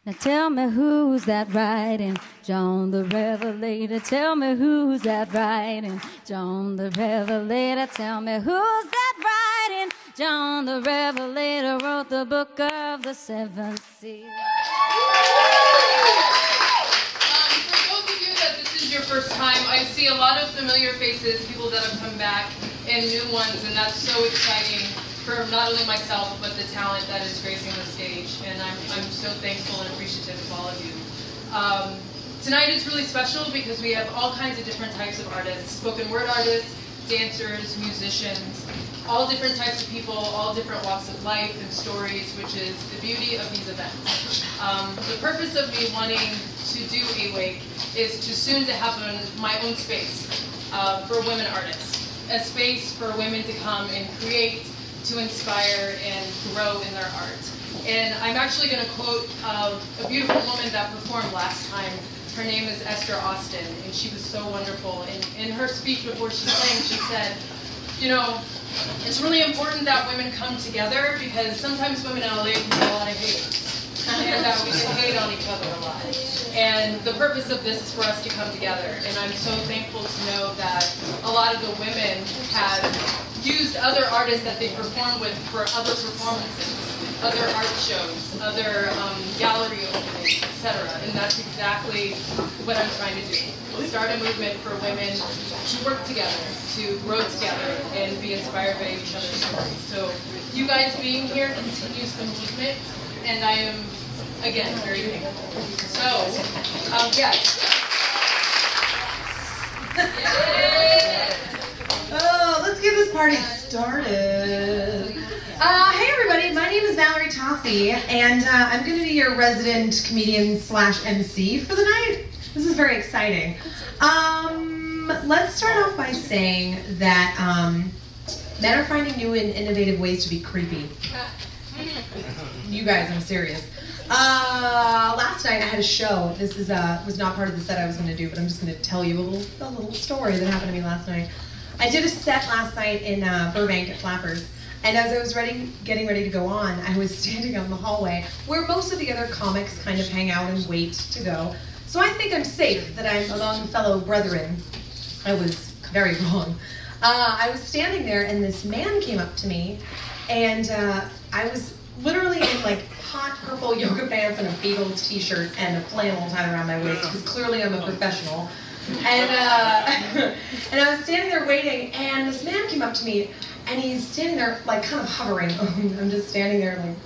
Now tell me who's that riding? John the Revelator. Tell me who's that riding? John the Revelator. Tell me who's that riding? John the Revelator wrote the book of the seven seals. For those of you that this is your first time, I see a lot of familiar faces, people that have come back, and new ones, and that's so exciting for not only myself, but the talent that is gracing the stage. And I'm so thankful and appreciative of all of you. Tonight is really special because we have all kinds of different types of artists, spoken word artists, dancers, musicians, all different types of people, all different walks of life and stories, which is the beauty of these events. The purpose of me wanting to do AWAKE is to soon to have my own space for women artists, a space for women to come and create, to inspire and grow in their art. And I'm actually going to quote a beautiful woman that performed last time. Her name is Esther Austin, and she was so wonderful. And in her speech before she sang, she said, you know, it's really important that women come together because sometimes women in LA can be a lot of haters. And that we can hate on each other a lot. And the purpose of this is for us to come together. And I'm so thankful to know that a lot of the women have used other artists that they perform with for other performances, other art shows, other gallery openings, etc. And that's exactly what I'm trying to do. Start a movement for women to work together, to grow together, and be inspired by each other's stories. So you guys being here continues the movement, and I am, again, very thankful. So, yes. Oh, let's get this party started. Hey everybody, my name is Valerie Tossi, and I'm going to be your resident comedian / MC for the night. This is very exciting. Let's start off by saying that men are finding new and innovative ways to be creepy. You guys, I'm serious. Last night I had a show. This is was not part of the set I was going to do, but I'm just going to tell you a little story that happened to me last night. I did a set last night in Burbank at Flappers, and as I was getting ready to go on, I was standing out in the hallway where most of the other comics kind of hang out and wait to go. So I think I'm safe that I'm among fellow brethren. I was very wrong. I was standing there, and this man came up to me, and I was literally in like hot purple yoga pants and a Beatles t-shirt and a flannel tied around my waist, because clearly I'm a professional. And and I was standing there waiting, and this man came up to me, and he's standing there like kind of hovering. I'm just standing there like,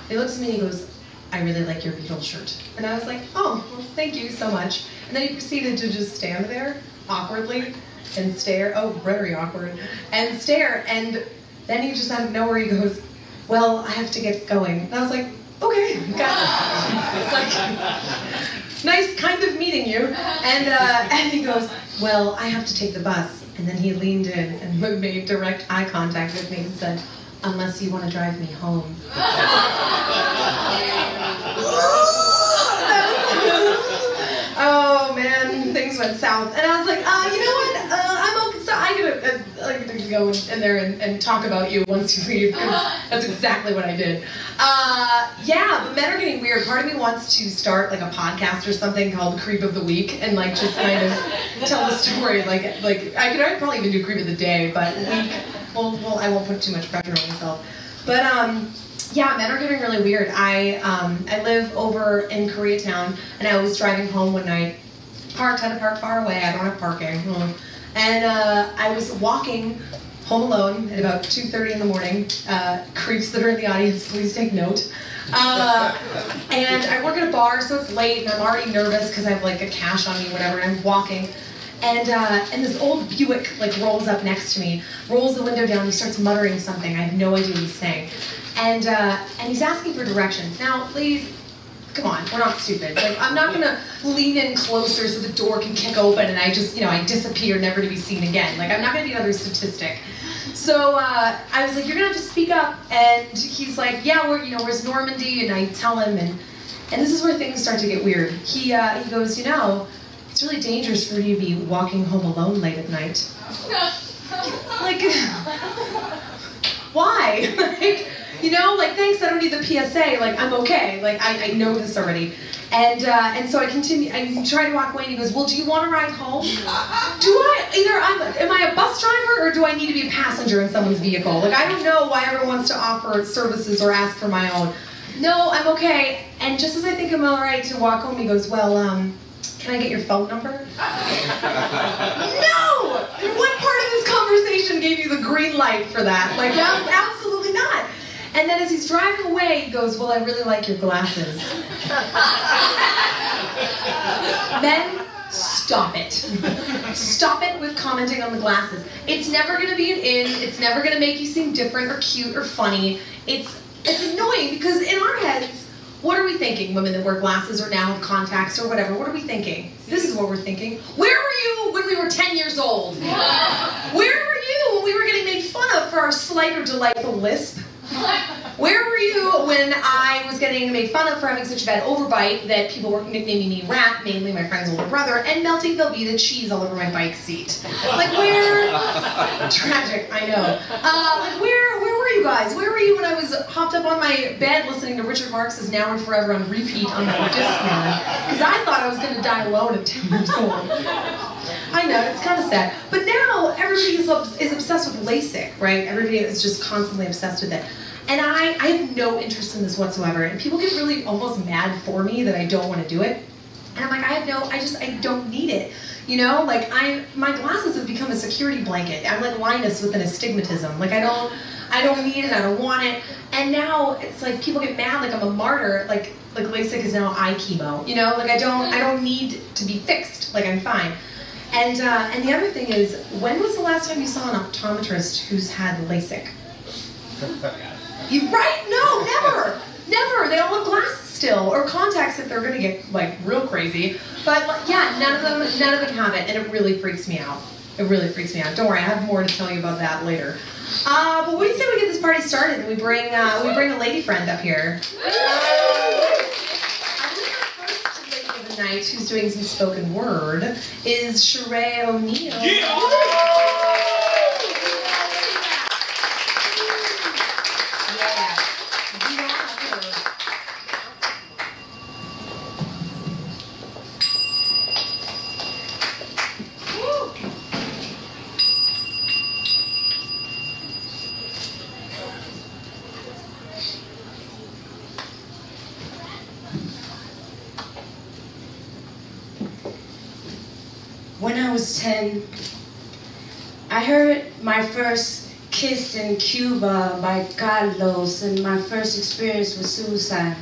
he looks at me and he goes, "I really like your Beatles shirt." And I was like, "Oh, well, thank you so much." And then he proceeded to just stand there awkwardly and stare. Oh, very awkward. And stare, and then he just out of nowhere he goes, "Well, I have to get going." And I was like, "Okay, got it." Like, nice kind of meeting you. And he goes, "Well, I have to take the bus." And then he leaned in and made direct eye contact with me and said, "Unless you want to drive me home." Oh man, things went south. And I was like, you know what? I'm okay. So I'm gonna go in there and talk about you once you leave, because that's exactly what I did. Yeah, but men are getting weird. Part of me wants to start like a podcast or something called Creep of the Week, and like just kind of tell the story. Like I'd probably even do Creep of the Day, but week. Well, I won't put too much pressure on myself. But yeah, men are getting really weird. I live over in Koreatown, and I was driving home one night, had to park far away. I don't have parking, and I was walking home alone at about 2:30 in the morning. Creeps that are in the audience, please take note. And I work at a bar, so it's late, and I'm already nervous because I have like a cash on me, whatever. And I'm walking, and this old Buick like rolls up next to me, rolls the window down. He starts muttering something. I have no idea what he's saying, and he's asking for directions. Now, please. Come on, we're not stupid. Like, I'm not gonna lean in closer so the door can kick open and I just, I disappear, never to be seen again. Like, I'm not gonna be another statistic. So I was like, "You're gonna have to speak up." And he's like, "Yeah, where's Normandy?" And I tell him, and this is where things start to get weird. He goes, "It's really dangerous for you to be walking home alone late at night." Like, why? Like, You know, like, thanks, I don't need the PSA, like, I'm okay, like, I know this already. And so I try to walk away, and he goes, well, do you want to ride home? Am I a bus driver, or do I need to be a passenger in someone's vehicle? Like, I don't know why everyone wants to offer services or ask for my own. No, I'm okay. And just as I think I'm all right to walk home, he goes, well, can I get your phone number? No! What part of this conversation gave you the green light for that? Like, absolutely not. And then as he's driving away, he goes, well, I really like your glasses. Men, stop it. Stop it with commenting on the glasses. It's never going to be an in. It's never going to make you seem different or cute or funny. It's annoying because in our heads, what are we thinking? Women that wear glasses or now have contacts or whatever, what are we thinking? This is what we're thinking. Where were you when we were 10 years old? Where were you when we were getting made fun of for our slight or delightful lisp? Where were you when I was getting made fun of for having such a bad overbite that people were nicknaming me Rat, mainly my friend's older brother, and melting Velveeta cheese all over my bike seat? Like, where? Tragic, I know. Like, where were you guys? Where were you when I was hopped up on my bed listening to Richard Marx's Now and Forever on repeat on my Discman? Because I thought I was going to die alone at 10 years old. I know, it's kind of sad. But now, everybody is obsessed with LASIK, right? Everybody is just constantly obsessed with it. And I have no interest in this whatsoever. And people get really almost mad for me that I don't want to do it. And I'm like, I don't need it. You know, like, my glasses have become a security blanket. I'm like Linus with an astigmatism. Like, I don't need it, I don't want it. And now, it's like, people get mad like I'm a martyr, like LASIK is now eye chemo. You know, like, I don't need to be fixed, like, I'm fine. And the other thing is, when was the last time you saw an optometrist who's had LASIK? Right? No, never! Never! They all have glasses still, or contacts if they're gonna get, like, real crazy. But, like, yeah, none of them have it, and it really freaks me out. It really freaks me out. Don't worry, I have more to tell you about that later. But what do you say we get this party started and we bring a lady friend up here? Night, who's doing some spoken word, is Sheree O'Neal. Yeah. When I was 10, I heard my first Kiss in Cuba by Carlos, and my first experience with suicide.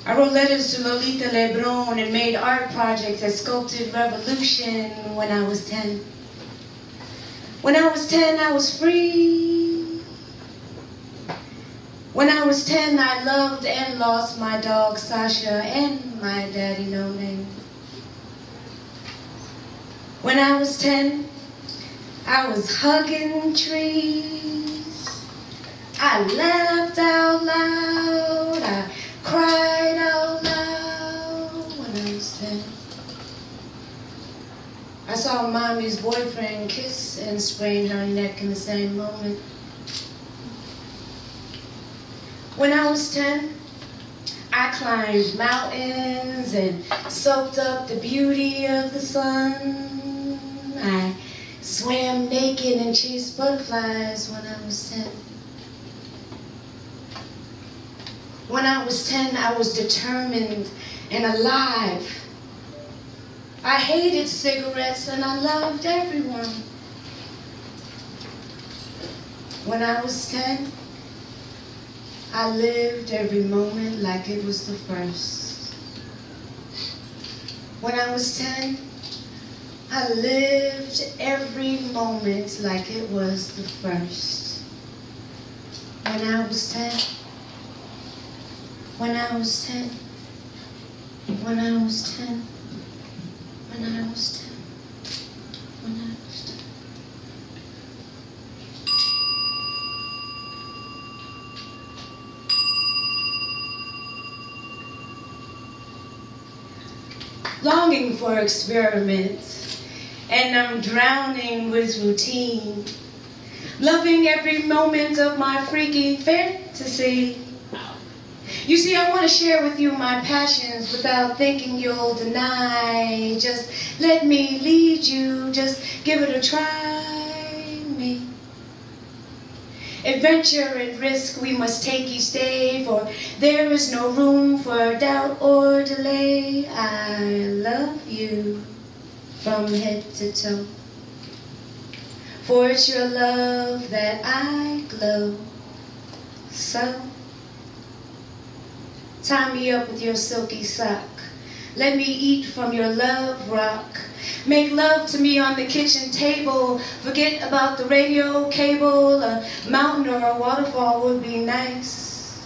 I wrote letters to Lolita Lebron and made art projects that sculpted revolution when I was 10. When I was 10, I was free. When I was 10, I loved and lost my dog Sasha and my daddy No Name. When I was 10, I was hugging trees. I laughed out loud. I cried out loud when I was 10. I saw mommy's boyfriend kiss and sprain her neck in the same moment. When I was 10, I climbed mountains and soaked up the beauty of the sun. I swam naked and chased butterflies when I was 10. When I was 10, I was determined and alive. I hated cigarettes and I loved everyone. When I was 10, I lived every moment like it was the first. When I was 10, I lived every moment like it was the first. When I was 10, when I was 10, when I was 10, when I was 10, when I was 10. Longing for experiments, and I'm drowning with routine. loving every moment of my freaky fantasy. You see, I want to share with you my passions without thinking you'll deny. Just let me lead you, just give it a try, me. Adventure and risk we must take each day, for there is no room for doubt or delay. I love you from head to toe, for it's your love that I glow. So tie me up with your silky sock. Let me eat from your love rock. Make love to me on the kitchen table. Forget about the radio cable. A mountain or a waterfall would be nice.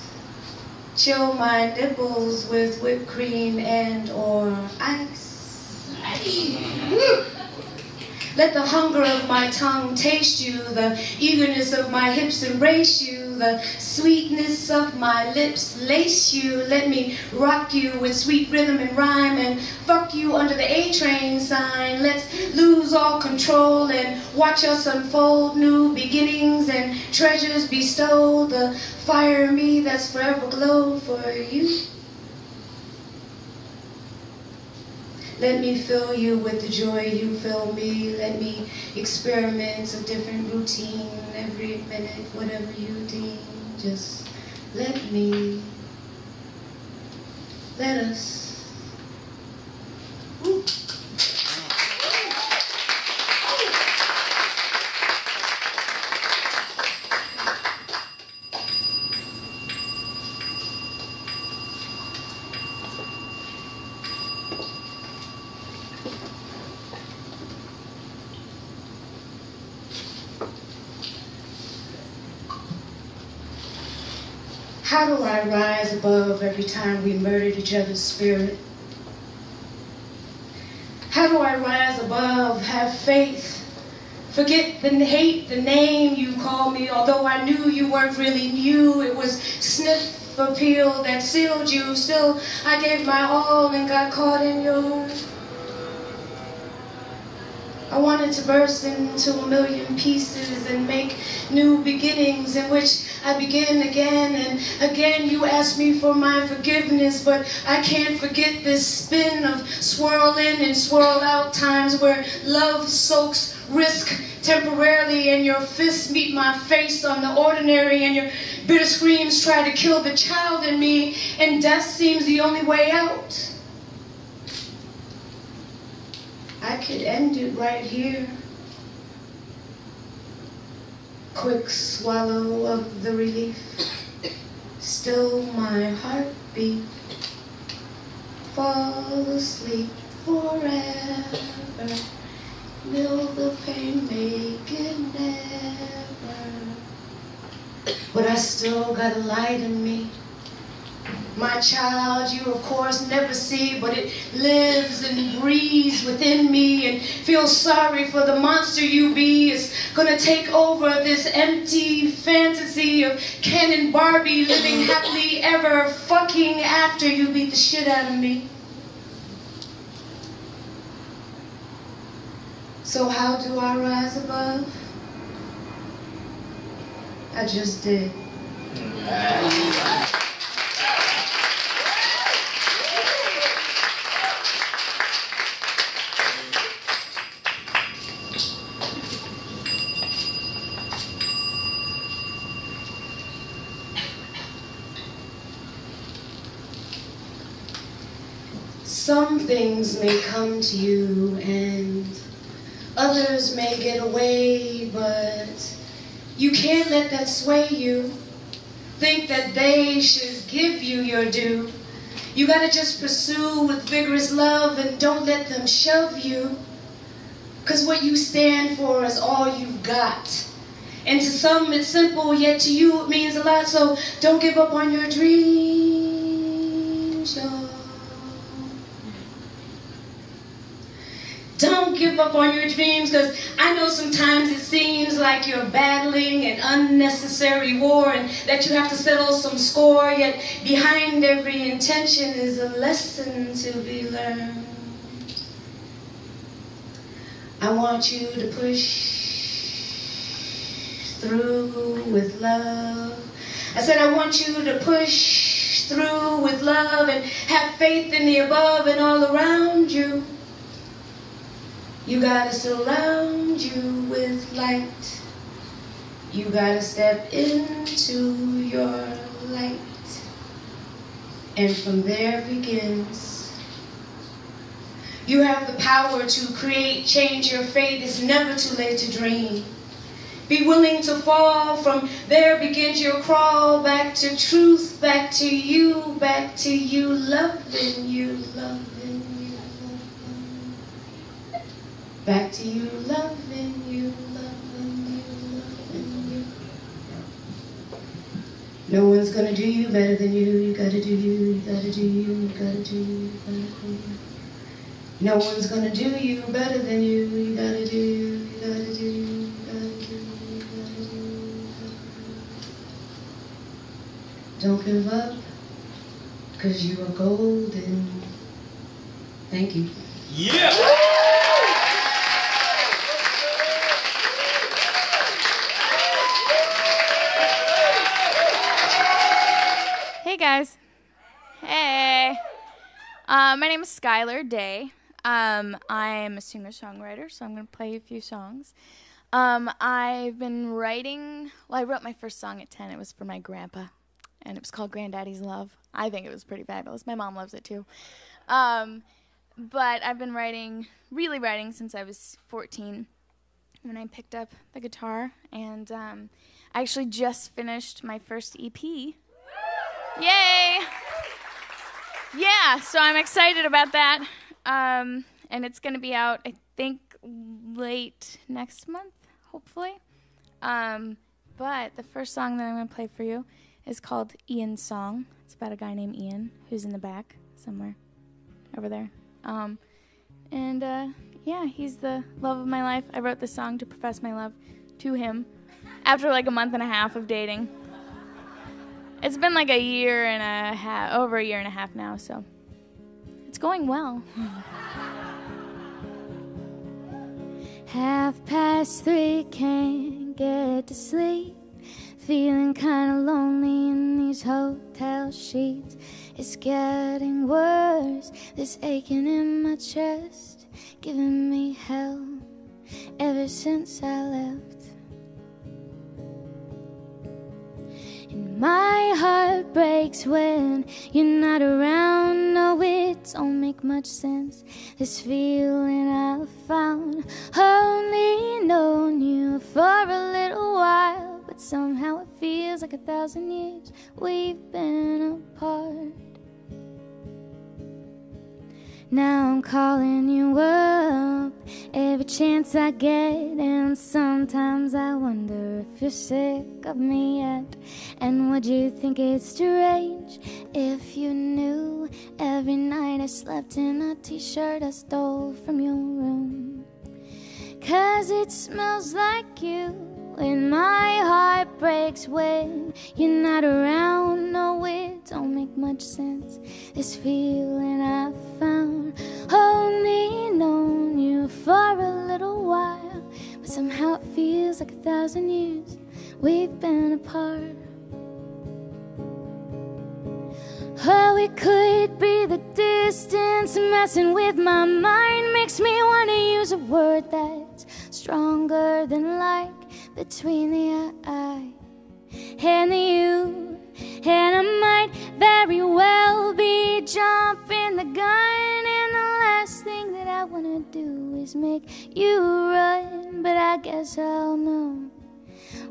Chill my nipples with whipped cream and or ice. Let the hunger of my tongue taste you, the eagerness of my hips embrace you, the sweetness of my lips lace you. Let me rock you with sweet rhythm and rhyme and fuck you under the A-train sign. Let's lose all control and watch us unfold new beginnings and treasures bestowed. The fire in me that's forever glow for you. Let me fill you with the joy you fill me. Let me experiment a different routine every minute, whatever you deem. Just let me, let us. Ooh. How do I rise above every time we murdered each other's spirit? How do I rise above, have faith, forget the hate, the name you call me, although I knew you weren't really new. It was sniff appeal that sealed you. Still, I gave my all and got caught in yours. I wanted to burst into a million pieces and make new beginnings in which I begin again and again. You ask me for my forgiveness, but I can't forget this spin of swirl in and swirl out times where love soaks risk temporarily and your fists meet my face on the ordinary and your bitter screams try to kill the child in me and death seems the only way out. I could end it right here. Quick swallow of the relief. Still my heartbeat. Fall asleep forever. Mill the pain, make it never. But I still got a light in me. My child, you of course never see, but it lives and breathes within me and feels sorry for the monster you be. It's gonna take over this empty fantasy of Ken and Barbie living happily ever fucking after you beat the shit out of me. So how do I rise above? I just did. Some things may come to you and others may get away, but you can't let that sway you. Think that they should give you your due. You gotta just pursue with vigorous love and don't let them shove you. 'Cause what you stand for is all you've got. And to some it's simple, yet to you it means a lot, so don't give up on your dreams, y'all. Don't give up on your dreams, because I know sometimes it seems like you're battling an unnecessary war and that you have to settle some score, yet behind every intention is a lesson to be learned. I want you to push through with love. I said I want you to push through with love and have faith in the above and all around you. You gotta surround you with light. You gotta step into your light. And from there begins. You have the power to create, change your fate. It's never too late to dream. Be willing to fall. From there begins your crawl back to truth, back to you, loving you, loving you. Back to you, loving you, loving you, loving you. No one's gonna do you better than you. You gotta do you, you gotta do you, you gotta do you, you gotta do you. No one's gonna do you better than you. You gotta do you, you gotta do you, you gotta do you, you gotta do you. Don't give up, 'cause you are golden. Thank you. Yeah! Hey guys. Hey. My name is Skylar Day. I'm a singer-songwriter, so I'm going to play a few songs. I've been writing, I wrote my first song at 10. It was for my grandpa, and it was called Granddaddy's Love. I think it was pretty fabulous. My mom loves it too. But I've been really writing since I was 14 when I picked up the guitar, and I actually just finished my first EP. Yay! Yeah, so I'm excited about that. And it's going to be out, I think, late next month, hopefully. But the first song that I'm going to play for you is called Ian's Song. It's about a guy named Ian who's in the back somewhere over there. Yeah, he's the love of my life. I wrote this song to profess my love to him after like a month and a half of dating. It's been like a year and a half, over a year and a half now, so it's going well. 3:30, can't get to sleep. Feeling kinda lonely in these hotel sheets. It's getting worse, this aching in my chest, giving me hell ever since I left. And my heart breaks when you're not around. No, it don't make much sense. This feeling I found, only known you for a little while, but somehow it feels like 1,000 years we've been apart. Now I'm calling you up every chance I get, and sometimes I wonder if you're sick of me yet. And would you think it's strange if you knew every night I slept in a t-shirt I stole from your room? 'Cause it smells like you, and my heart breaks when you're not around. No, it don't make much sense. This feeling I found, only known you for a little while, but somehow it feels like 1,000 years we've been apart. Oh, it could be the distance messing with my mind, makes me want to use a word that's stronger than like, between the I and the you. And I might very well be jumping the gun, and the last thing that I want to do is make you run. But I guess I'll know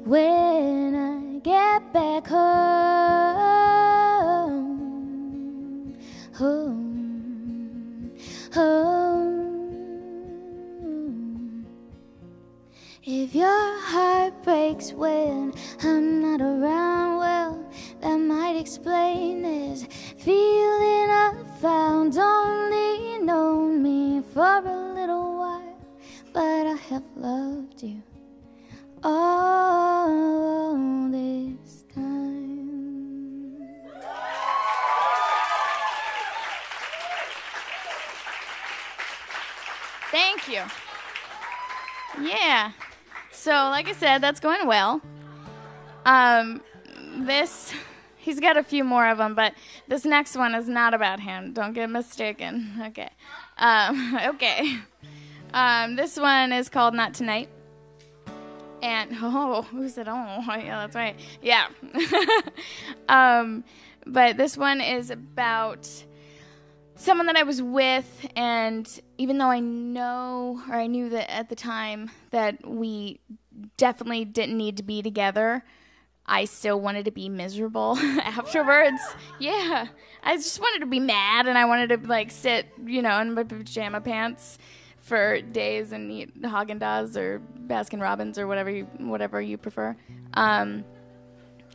when I get back home. Home, home. If your heart breaks when I'm not around, well, that might explain this feeling I found. Only known me for a little while, but I have loved you all this time. Thank you. Yeah. So, like I said, that's going well. He's got a few more of them, but this next one is not about him. Don't get mistaken. Okay. Okay. This one is called Not Tonight. And, who's it? Oh, yeah, that's right. Yeah. But this one is about someone that I was with, and even though I knew that at the time that we definitely didn't need to be together, I still wanted to be miserable afterwards. Yeah. I just wanted to be mad, and I wanted to, like, sit, in my pajama pants for days and eat Haagen-Dazs or Baskin-Robbins or whatever you prefer.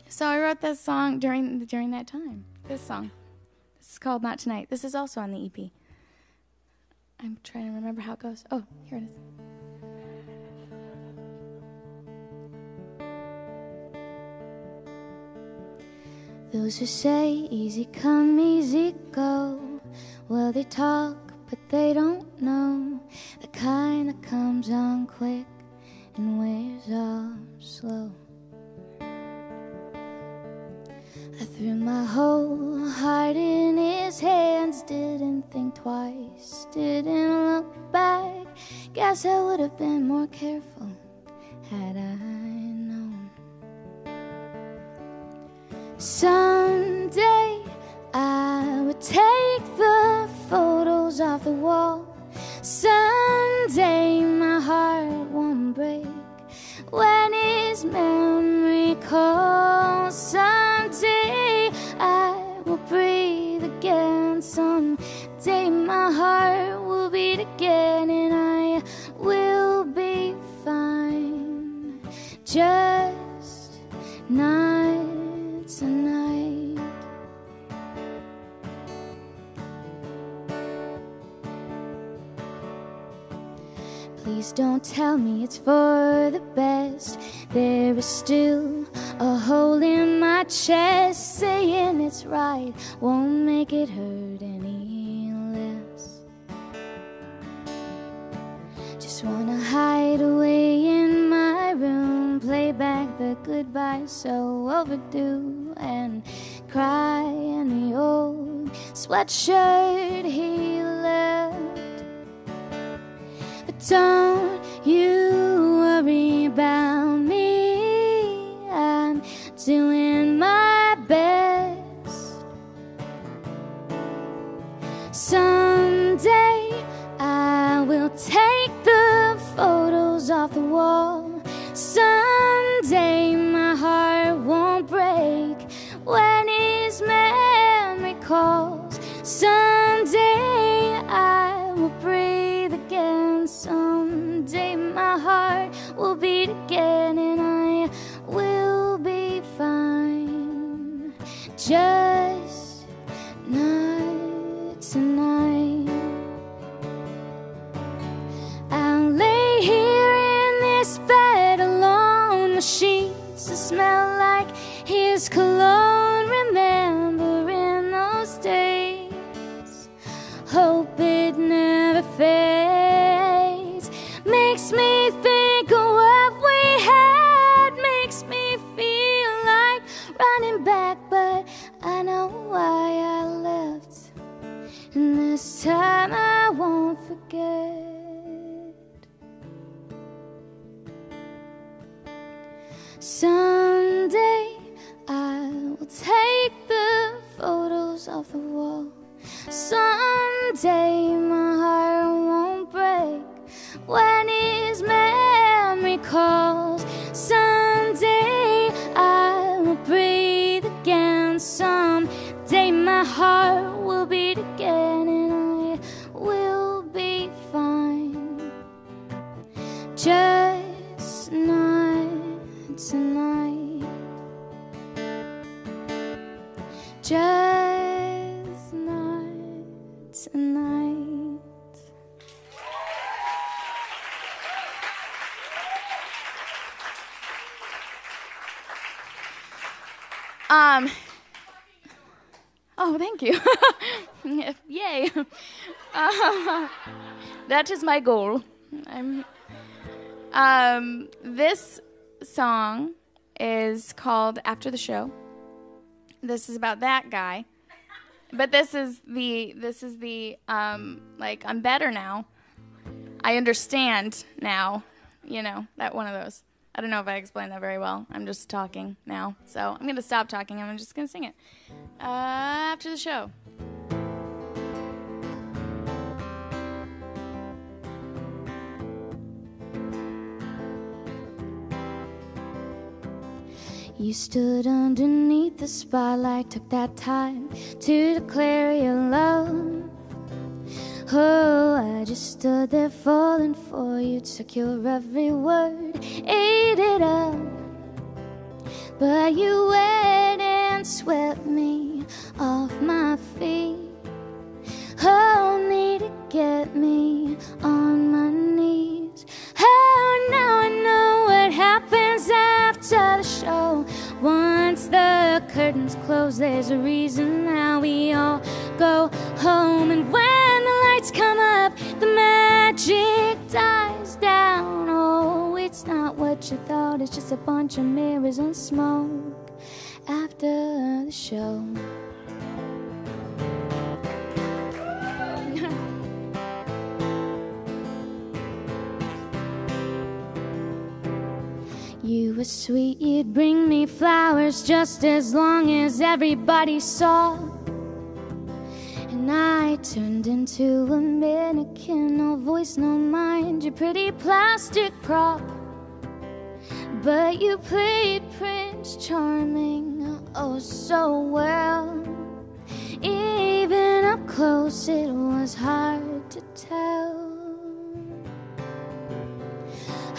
So I wrote this song during that time. This song. This is called Not Tonight. This is also on the EP. I'm trying to remember how it goes. Oh, here it is. Those who say easy come, easy go, well, they talk, but they don't know the kind that comes on quick and wears off slow. I threw my whole heart in his hands, didn't think twice, didn't look back. Guess I would have been more careful had I known. Someday I would take the photos off the wall. Someday my heart won't break when his memory calls. Someday I will breathe again. Someday my heart will beat again, and I will be fine. Just not tonight. Please don't tell me it's for the best. There is still a hole in my chest. Saying it's right won't make it hurt any less. Just wanna hide away in my room, play back the goodbye so overdue, and cry in the old sweatshirt he left. But don't you worry about me, I'm doing my best. Someday I will take the photos off the wall. Someday my heart won't break when his memory calls. Someday I will breathe again. Someday my heart will beat again, and I will be fine. Just not tonight. I'll lay here in this bed alone. The sheets that smell like his cologne. Remembering those days, hope it never fades. Makes me think of what we had. Makes me feel like running back, but I know why I left, and this time I won't forget. Someday I will take the photos off the wall. Someday my heart won't break when his memory calls. Someday I will breathe again. Someday my heart will beat again, and I will be fine. Just not tonight. Just not tonight. Oh, thank you. Yay. That is my goal. This song is called After the Show. This is about that guy. But this is the like, I'm better now. I understand now. You know, that one of those. I don't know if I explained that very well. I'm just talking now. So I'm going to stop talking and I'm just going to sing it. After the Show. You stood underneath the spotlight, took that time to declare your love. Oh, I just stood there falling for you, took your every word, ate it up. But you went and swept me off my feet, only to get me on my knees. Oh, now I know what happens after the show. Once the curtains close, there's a reason now we all go home. And when the lights come up, the magic dies down. Oh, it's not what you thought, it's just a bunch of mirrors and smoke after the show. You were sweet, you'd bring me flowers just as long as everybody saw. And I turned into a mannequin, no voice, no mind, your pretty plastic prop. But you played Prince Charming, oh so well. Even up close it was hard to tell.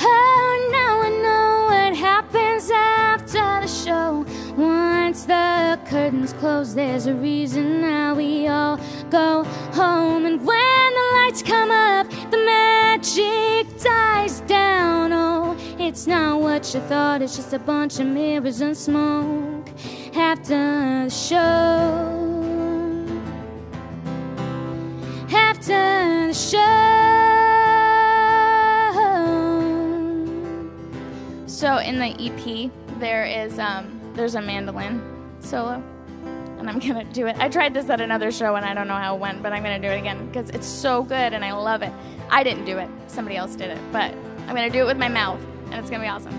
Oh, now I know what happens after the show. Once the curtains close, there's a reason now we all go home. And when the lights come up, the magic dies down. Oh, it's not what you thought, it's just a bunch of mirrors and smoke after the show. After the show. So in the EP, there's a mandolin solo, and I'm gonna do it. I tried this at another show and I don't know how it went, but I'm gonna do it again because it's so good and I love it. I didn't do it, somebody else did it, but I'm gonna do it with my mouth and it's gonna be awesome.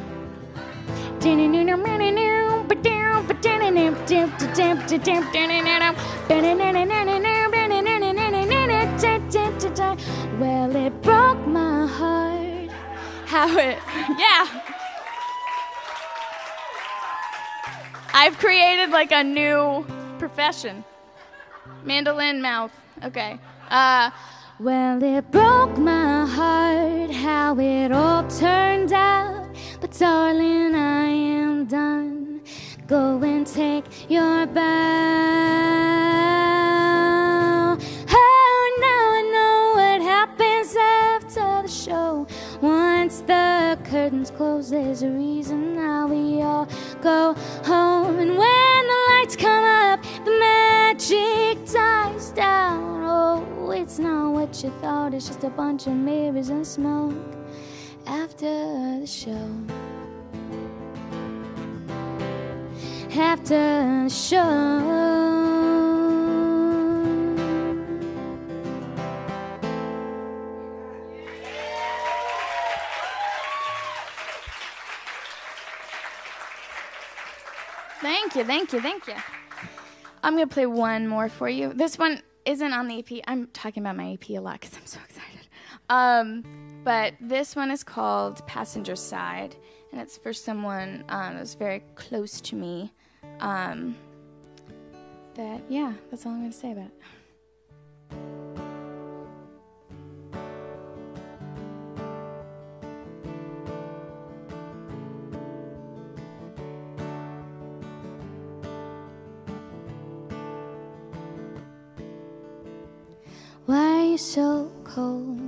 Well, it broke my heart. Yeah. I've created like a new profession. Mandolin mouth. Okay. Well, it broke my heart how it all turned out. But darling, I am done. Go and take your bow. Oh, now I know what happens after the show. Once the curtains close, there's a reason now we all go home. And when the lights come up, the magic dies down. Oh, it's not what you thought, it's just a bunch of mirrors and smoke after the show. After the show. Thank you. I'm going to play one more for you. This one isn't on the EP. I'm talking about my EP a lot because I'm so excited. But this one is called Passenger Side, and it's for someone that was very close to me. That's all I'm going to say about it. Why are you so cold?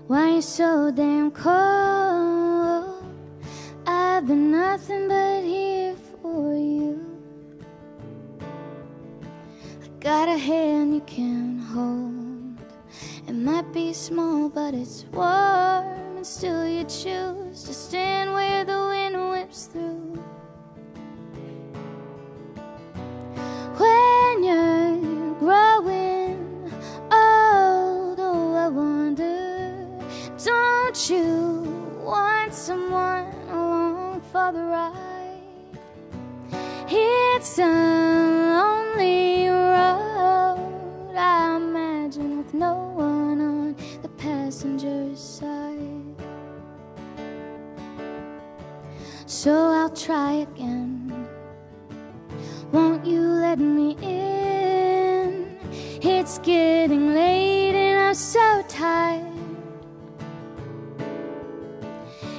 Why are you so damn cold? I've been nothing but here for you. I got a hand you can hold. It might be small, but it's warm, and still you choose to stand where the wind went slips through. When you're growing old, oh, I wonder, don't you want someone along for the ride? It's a lonely road, I imagine, with no one on the passenger's side. So I'll try again. Won't you let me in? It's getting late and I'm so tired.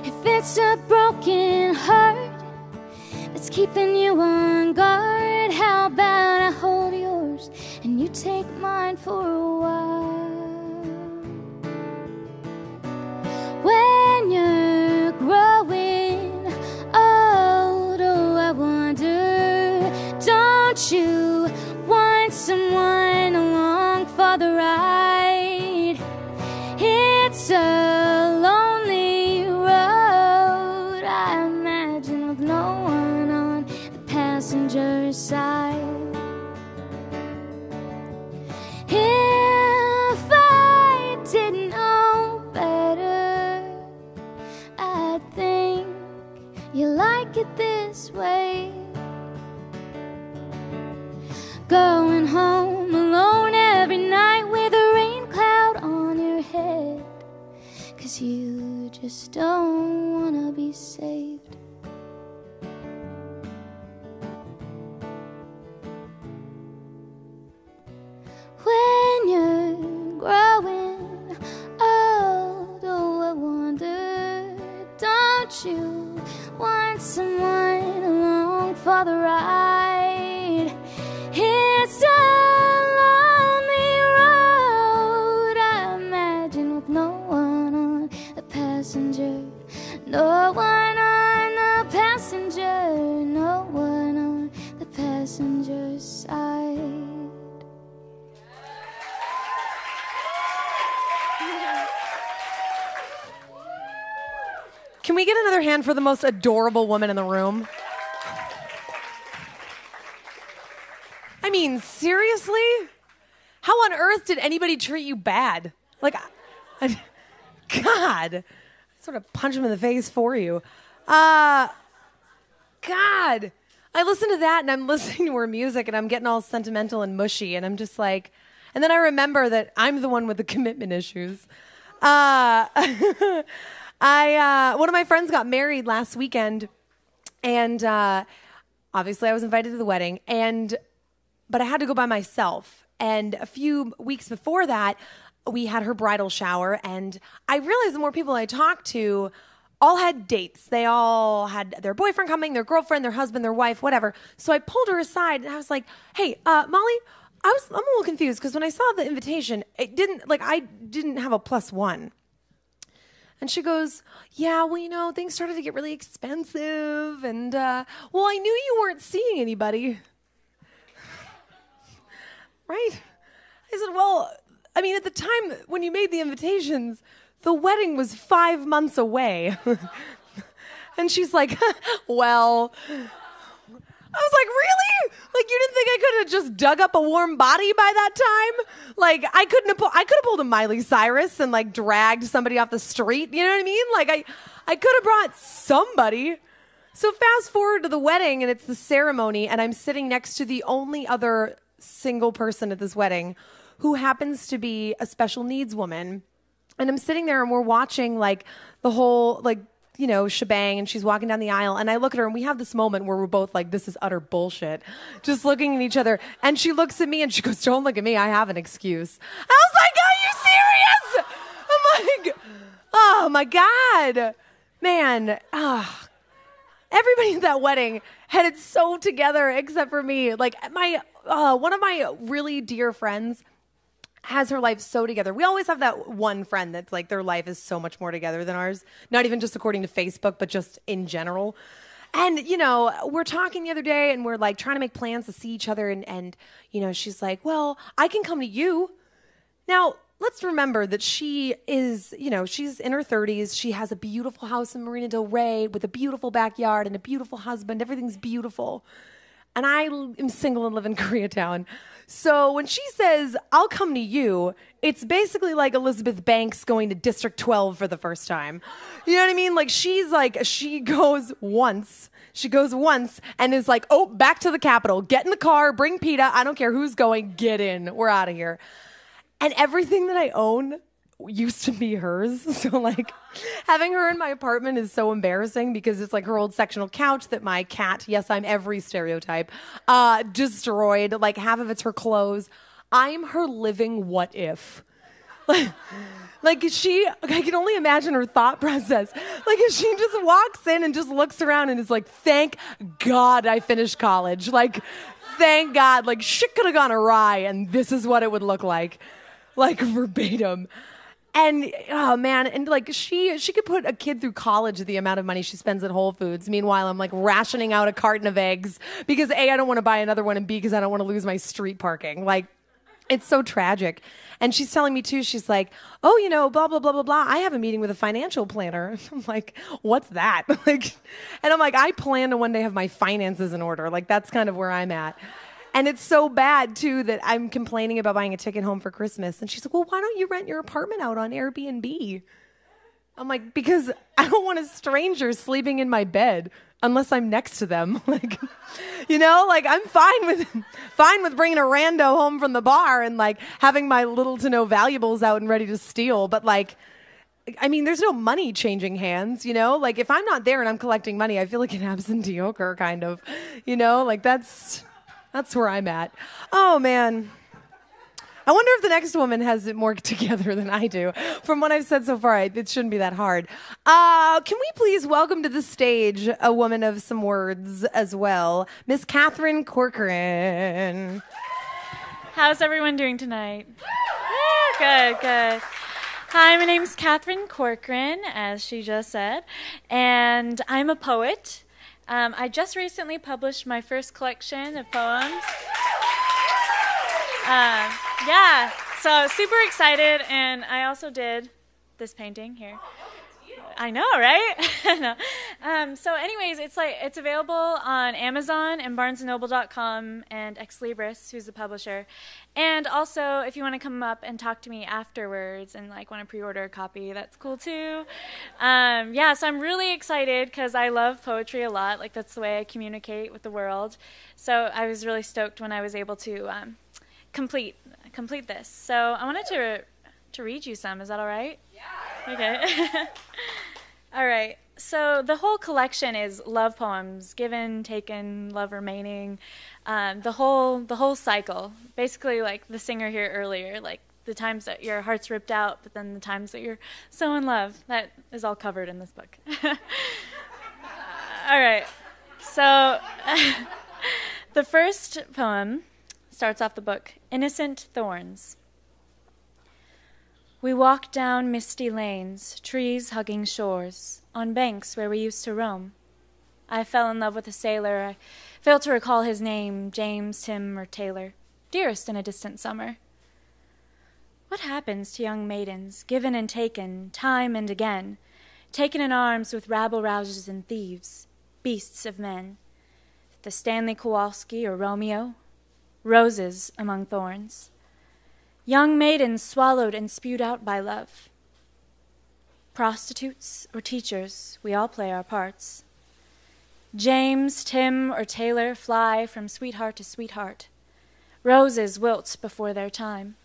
If it's a broken heart that's keeping you on guard, how about I hold yours and you take mine for a while? When you're growing old, oh, I wonder, don't you want someone along for the ride? It's a lonely road, I imagine, with no one on the passenger's side. If I didn't know better, I'd think you like it this way. Going home alone every night with a rain cloud on your head, 'cause you just don't wanna be saved. When you're growing old, oh, I wonder, don't you want someone along for the ride? It's a lonely road, I imagine, with no one on the passenger. No one on the passenger, no one on the passenger's side. Can we get another hand for the most adorable woman in the room? I mean, seriously? How on earth did anybody treat you bad? Like, God. I sort of punch him in the face for you. God. I listen to that and I'm listening to her music and I'm getting all sentimental and mushy and I'm just like, and then I remember that I'm the one with the commitment issues. One of my friends got married last weekend, and obviously I was invited to the wedding, but I had to go by myself. And a few weeks before that, we had her bridal shower, and I realized the more people I talked to all had dates. They all had their boyfriend coming, their girlfriend, their husband, their wife, whatever. So I pulled her aside, and I was like, "Hey, Molly, I'm a little confused because when I saw the invitation, I didn't have a +1." And she goes, "Yeah, well, you know, things started to get really expensive. And, well, I knew you weren't seeing anybody." Right? I said, "Well, I mean, at the time when you made the invitations, the wedding was 5 months away." And she's like, "Well," I was like, "Really? Like, you didn't think I could have just dug up a warm body by that time? Like, I could have pulled a Miley Cyrus and like dragged somebody off the street. You know what I mean? Like, I could have brought somebody." So fast forward to the wedding, and it's the ceremony, and I'm sitting next to the only other single person at this wedding who happens to be a special needs woman. And I'm sitting there, and we're watching like the whole like, you know, shebang, and she's walking down the aisle, and I look at her, and we have this moment where we're both like, this is utter bullshit, just looking at each other. And she looks at me and she goes, "Don't look at me, I have an excuse." I was like, "Are you serious?" I'm like, oh my God, man. Everybody at that wedding had it so together except for me. Like one of my really dear friends has her life so together. We always have that one friend that's like their life is so much more together than ours. Not even just according to Facebook, but just in general. And, you know, we're talking the other day and we're like trying to make plans to see each other. And you know, she's like, "Well, I can come to you." Now, let's remember that she is, she's in her 30s. She has a beautiful house in Marina Del Rey with a beautiful backyard and a beautiful husband. Everything's beautiful. And I am single and live in Koreatown. So when she says, I'll come to you, it's basically like Elizabeth Banks going to District 12 for the first time. You know what I mean? Like, she goes once. She goes once and is like, oh, back to the Capitol. Get in the car, bring PETA. I don't care who's going. Get in. We're out of here. And everything that I own used to be hers. So, like, having her in my apartment is so embarrassing because it's like her old sectional couch that my cat, yes, I'm every stereotype, destroyed. Like, half of it's her clothes. I'm her living what if. Like, I can only imagine her thought process. Like, if she just walks in and just looks around and is like, thank God I finished college. Like, thank God. Like, shit could have gone awry and this is what it would look like. Like, verbatim. And, oh, man, and, like, she could put a kid through college the amount of money she spends at Whole Foods. Meanwhile, I'm, like, rationing out a carton of eggs because, A, I don't want to buy another one, and B, because I don't want to lose my street parking. Like, it's so tragic. And she's telling me, too, she's like, oh, blah, blah, blah, blah, blah. I have a meeting with a financial planner. I'm like, what's that? Like, and I'm like, I plan to one day have my finances in order. Like, that's kind of where I'm at. And it's so bad, too, that I'm complaining about buying a ticket home for Christmas. And she's like, well, why don't you rent your apartment out on Airbnb? I'm like, because I don't want a stranger sleeping in my bed unless I'm next to them. Like, like I'm fine with bringing a rando home from the bar and like having my little to no valuables out and ready to steal. But like, I mean, there's no money changing hands, Like if I'm not there and I'm collecting money, I feel like an absentee hooker kind of, Like that's where I'm at. Oh, man. I wonder if the next woman has it more together than I do. From what I've said so far, it shouldn't be that hard. Can we please welcome to the stage a woman of some words as well, Miss Catherine Corcoran. How's everyone doing tonight? Good, good. Hi, my name's Catherine Corcoran, as she just said, and I'm a poet. I just recently published my first collection of poems. Yeah, so super excited, and I also did this painting here. I know, right? No. So anyways, it's available on Amazon and BarnesandNoble.com and Ex Libris, who's the publisher. And also, if you want to come up and talk to me afterwards and like want to pre-order a copy, that's cool too. Yeah, so I'm really excited because I love poetry a lot. Like that's the way I communicate with the world. So I was really stoked when I was able to complete this. So I wanted to read you some. Is that all right? Yeah. Okay. All right. So the whole collection is love poems, given, taken, love remaining, the whole cycle. Basically, like the singer here earlier, like the times that your heart's ripped out, but then the times that you're so in love. That is all covered in this book. All right. So the first poem starts off the book, Innocent Thorns. We walked down misty lanes, trees hugging shores, on banks where we used to roam. I fell in love with a sailor. I failed to recall his name, James, Tim, or Taylor, dearest in a distant summer. What happens to young maidens, given and taken, time and again, taken in arms with rabble-rousers and thieves, beasts of men? The Stanley Kowalski or Romeo, roses among thorns. Young maidens swallowed and spewed out by love. Prostitutes or teachers, we all play our parts. James, Tim, or Taylor fly from sweetheart to sweetheart. Roses wilt before their time,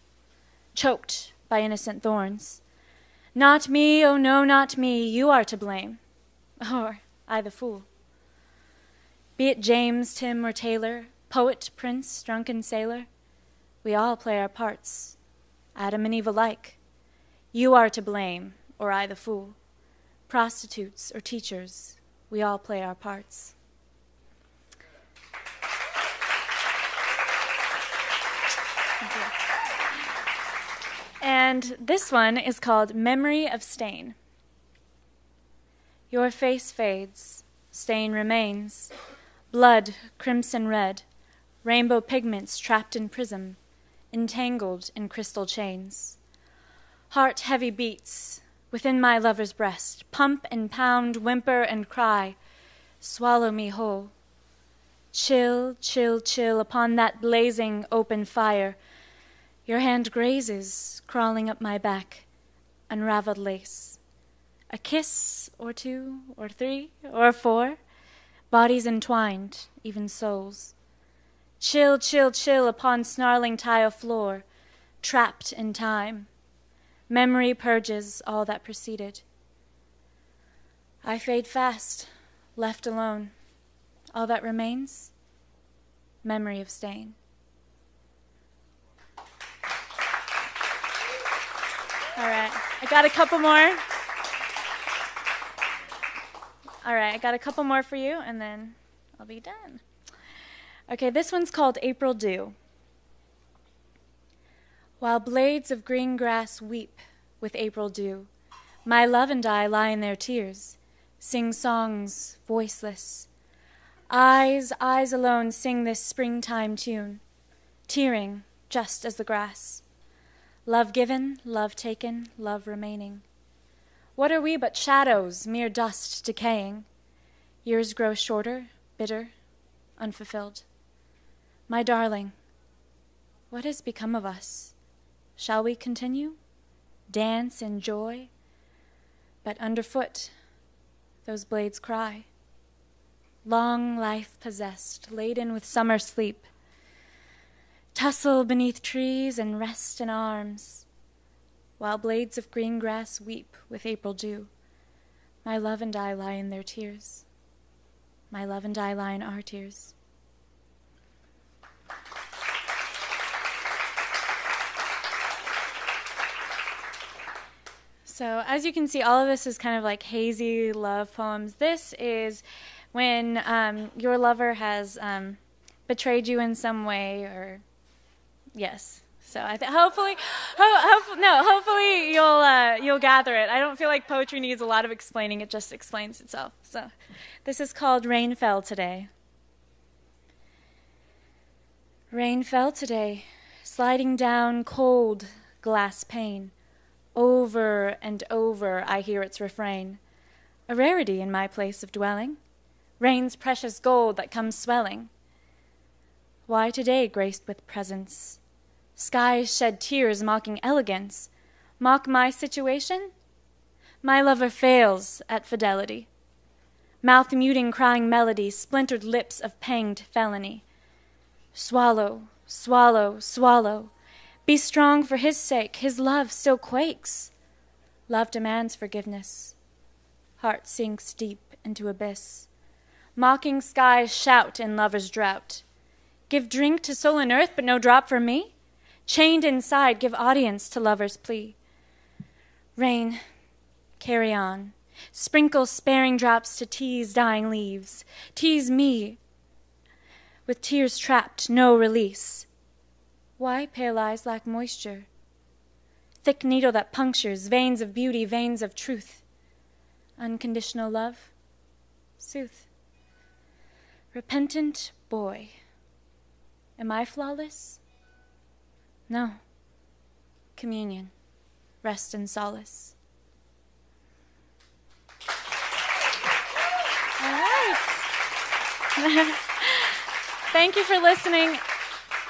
choked by innocent thorns. Not me, oh no, not me, you are to blame, or I the fool. Be it James, Tim, or Taylor, poet, prince, drunken sailor, we all play our parts, Adam and Eve alike. You are to blame, or I the fool. Prostitutes or teachers, we all play our parts. Thank you. And this one is called Memory of Stain. Your face fades, stain remains, blood crimson red, rainbow pigments trapped in prism, entangled in crystal chains. Heart heavy beats within my lover's breast, pump and pound, whimper and cry, swallow me whole. Chill, chill, chill upon that blazing open fire. Your hand grazes, crawling up my back, unraveled lace. A kiss or two or three or four, bodies entwined, even souls. Chill, chill, chill upon snarling tile floor, trapped in time. Memory purges all that preceded. I fade fast, left alone. All that remains, memory of stain. All right, I got a couple more. All right, I got a couple more for you, and then I'll be done. Okay, this one's called April Dew. While blades of green grass weep with April dew, my love and I lie in their tears, sing songs voiceless. Eyes alone sing this springtime tune, tearing just as the grass. Love given, love taken, love remaining. What are we but shadows, mere dust decaying? Years grow shorter, bitter, unfulfilled. My darling, what has become of us? Shall we continue? Dance in joy? But underfoot, those blades cry. Long life possessed, laden with summer sleep. Tussle beneath trees and rest in arms, while blades of green grass weep with April dew. My love and I lie in their tears. My love and I lie in our tears. So as you can see, all of this is kind of like hazy love poems. This is when your lover has betrayed you in some way, or yes. So I hopefully you'll gather it. I don't feel like poetry needs a lot of explaining; it just explains itself. So this is called Rain Fell Today. Rain fell today, sliding down cold glass pane. Over and over I hear its refrain, a rarity in my place of dwelling, rain's precious gold that comes swelling. Why today graced with presence? Skies shed tears mocking elegance, mock my situation? My lover fails at fidelity. Mouth muting crying melody, splintered lips of panged felony. Swallow, swallow, swallow. Be strong for his sake, his love still quakes. Love demands forgiveness. Heart sinks deep into abyss. Mocking skies shout in lover's drought. Give drink to soul and earth, but no drop for me? Chained inside, give audience to lover's plea. Rain, carry on. Sprinkle sparing drops to tease dying leaves. Tease me. With tears trapped, no release. Why pale eyes lack moisture? Thick needle that punctures, veins of beauty, veins of truth. Unconditional love, sooth. Repentant boy. Am I flawless? No. Communion, rest and solace. All right. Thank you for listening.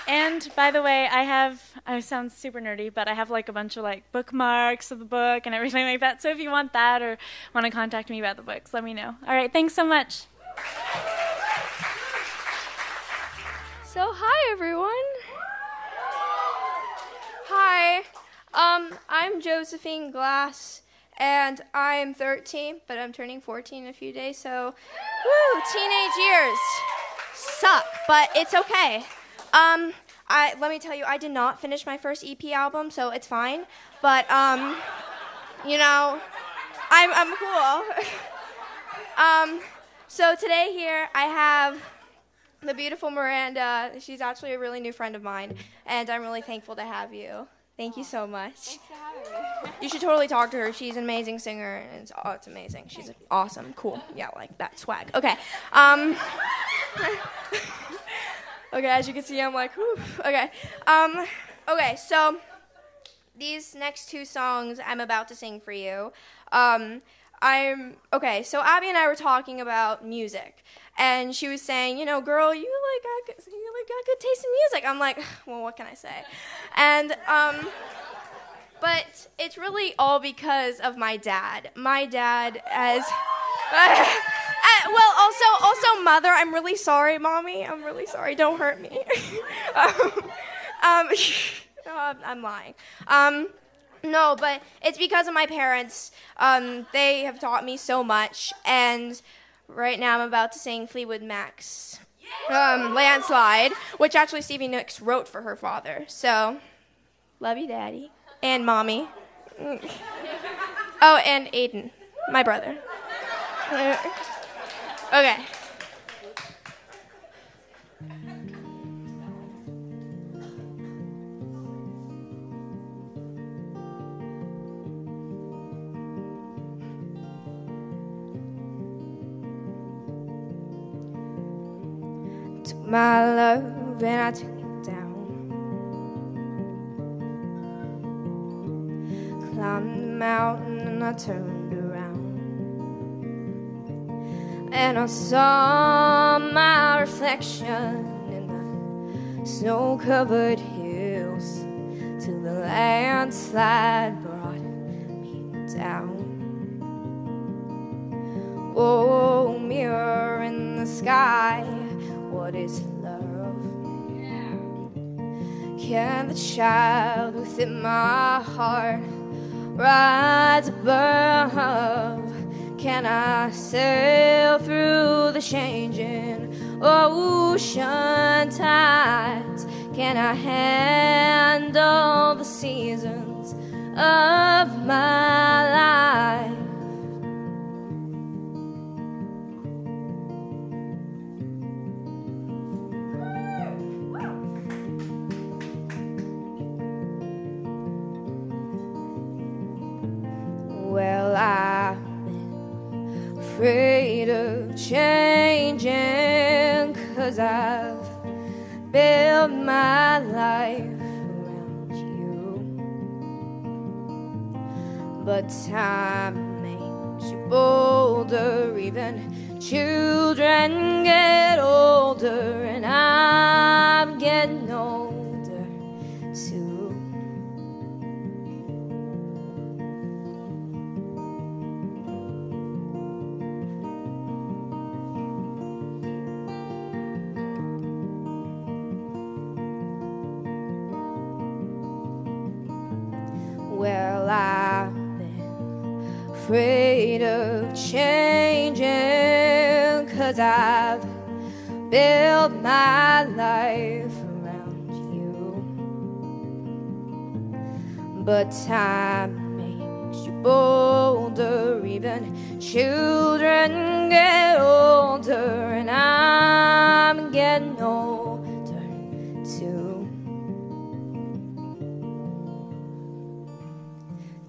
And by the way, I sound super nerdy, but I have like a bunch of like bookmarks of the book and everything like that. So if you want that or want to contact me about the books, let me know. All right, thanks so much. So hi everyone. Hi, I'm Josephine Glass, and I'm 13, but I'm turning 14 in a few days. So, woo, teenage years suck, but it's okay. Let me tell you, I did not finish my first EP album, so it's fine. But, you know, I'm cool. So today here I have the beautiful Miranda. She's actually a really new friend of mine, and I'm really thankful to have you. Thank you so much. Thanks for having me. You should totally talk to her. She's an amazing singer, and it's amazing. She's awesome, cool. Yeah, like that swag. Okay. Okay, as you can see, I'm like, whew. Okay. Okay, so these next two songs I'm about to sing for you, so Abby and I were talking about music, and she was saying, girl, you got good taste in music. I'm like, well, what can I say? And but it's really all because of my dad. My dad as also mother. I'm really sorry, Mommy. I'm really sorry. Don't hurt me. I'm lying. No, but it's because of my parents. They have taught me so much, and right now I'm about to sing Fleetwood Mac's Landslide, which actually Stevie Nicks wrote for her father. So, love you, Daddy. And Mommy. Oh, and Aiden, my brother. Okay. Took my love and I took it down. Climbed the mountain and I turned around, and I saw my reflection in the snow-covered hills, till the landslide brought me down. Oh, mirror in the sky, what is love? Can the child within my heart rise above? Can I sail through the changing ocean tides? Can I handle the seasons of my life? Well, I've been afraid of changing, 'cause I've built my life around you. But time makes you bolder, even children get older, and I'm getting older too. Well, I've been afraid of changing, 'cause I've built my life around you. But time makes you bolder, even children get older, and I'm getting older too.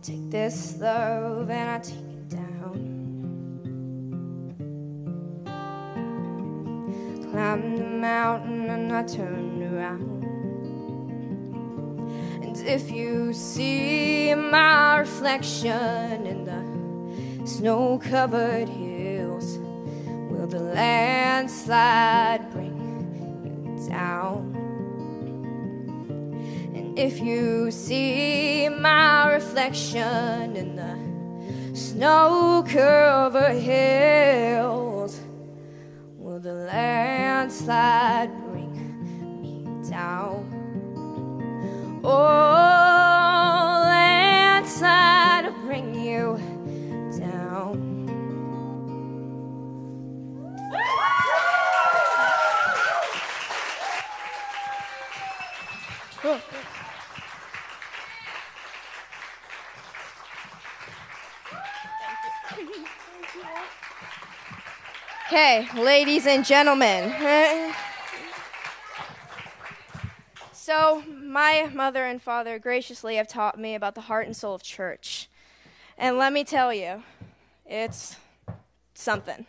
Take this love and I take it down. Climbed the mountain and I turned around. And if you see my reflection in the snow-covered hills, will the landslide bring you down? If you see my reflection in the snow-covered hills, will the landslide bring me down? Oh, landslide will bring you down. Okay, ladies and gentlemen. So, my mother and father graciously have taught me about the heart and soul of church. And let me tell you, it's something.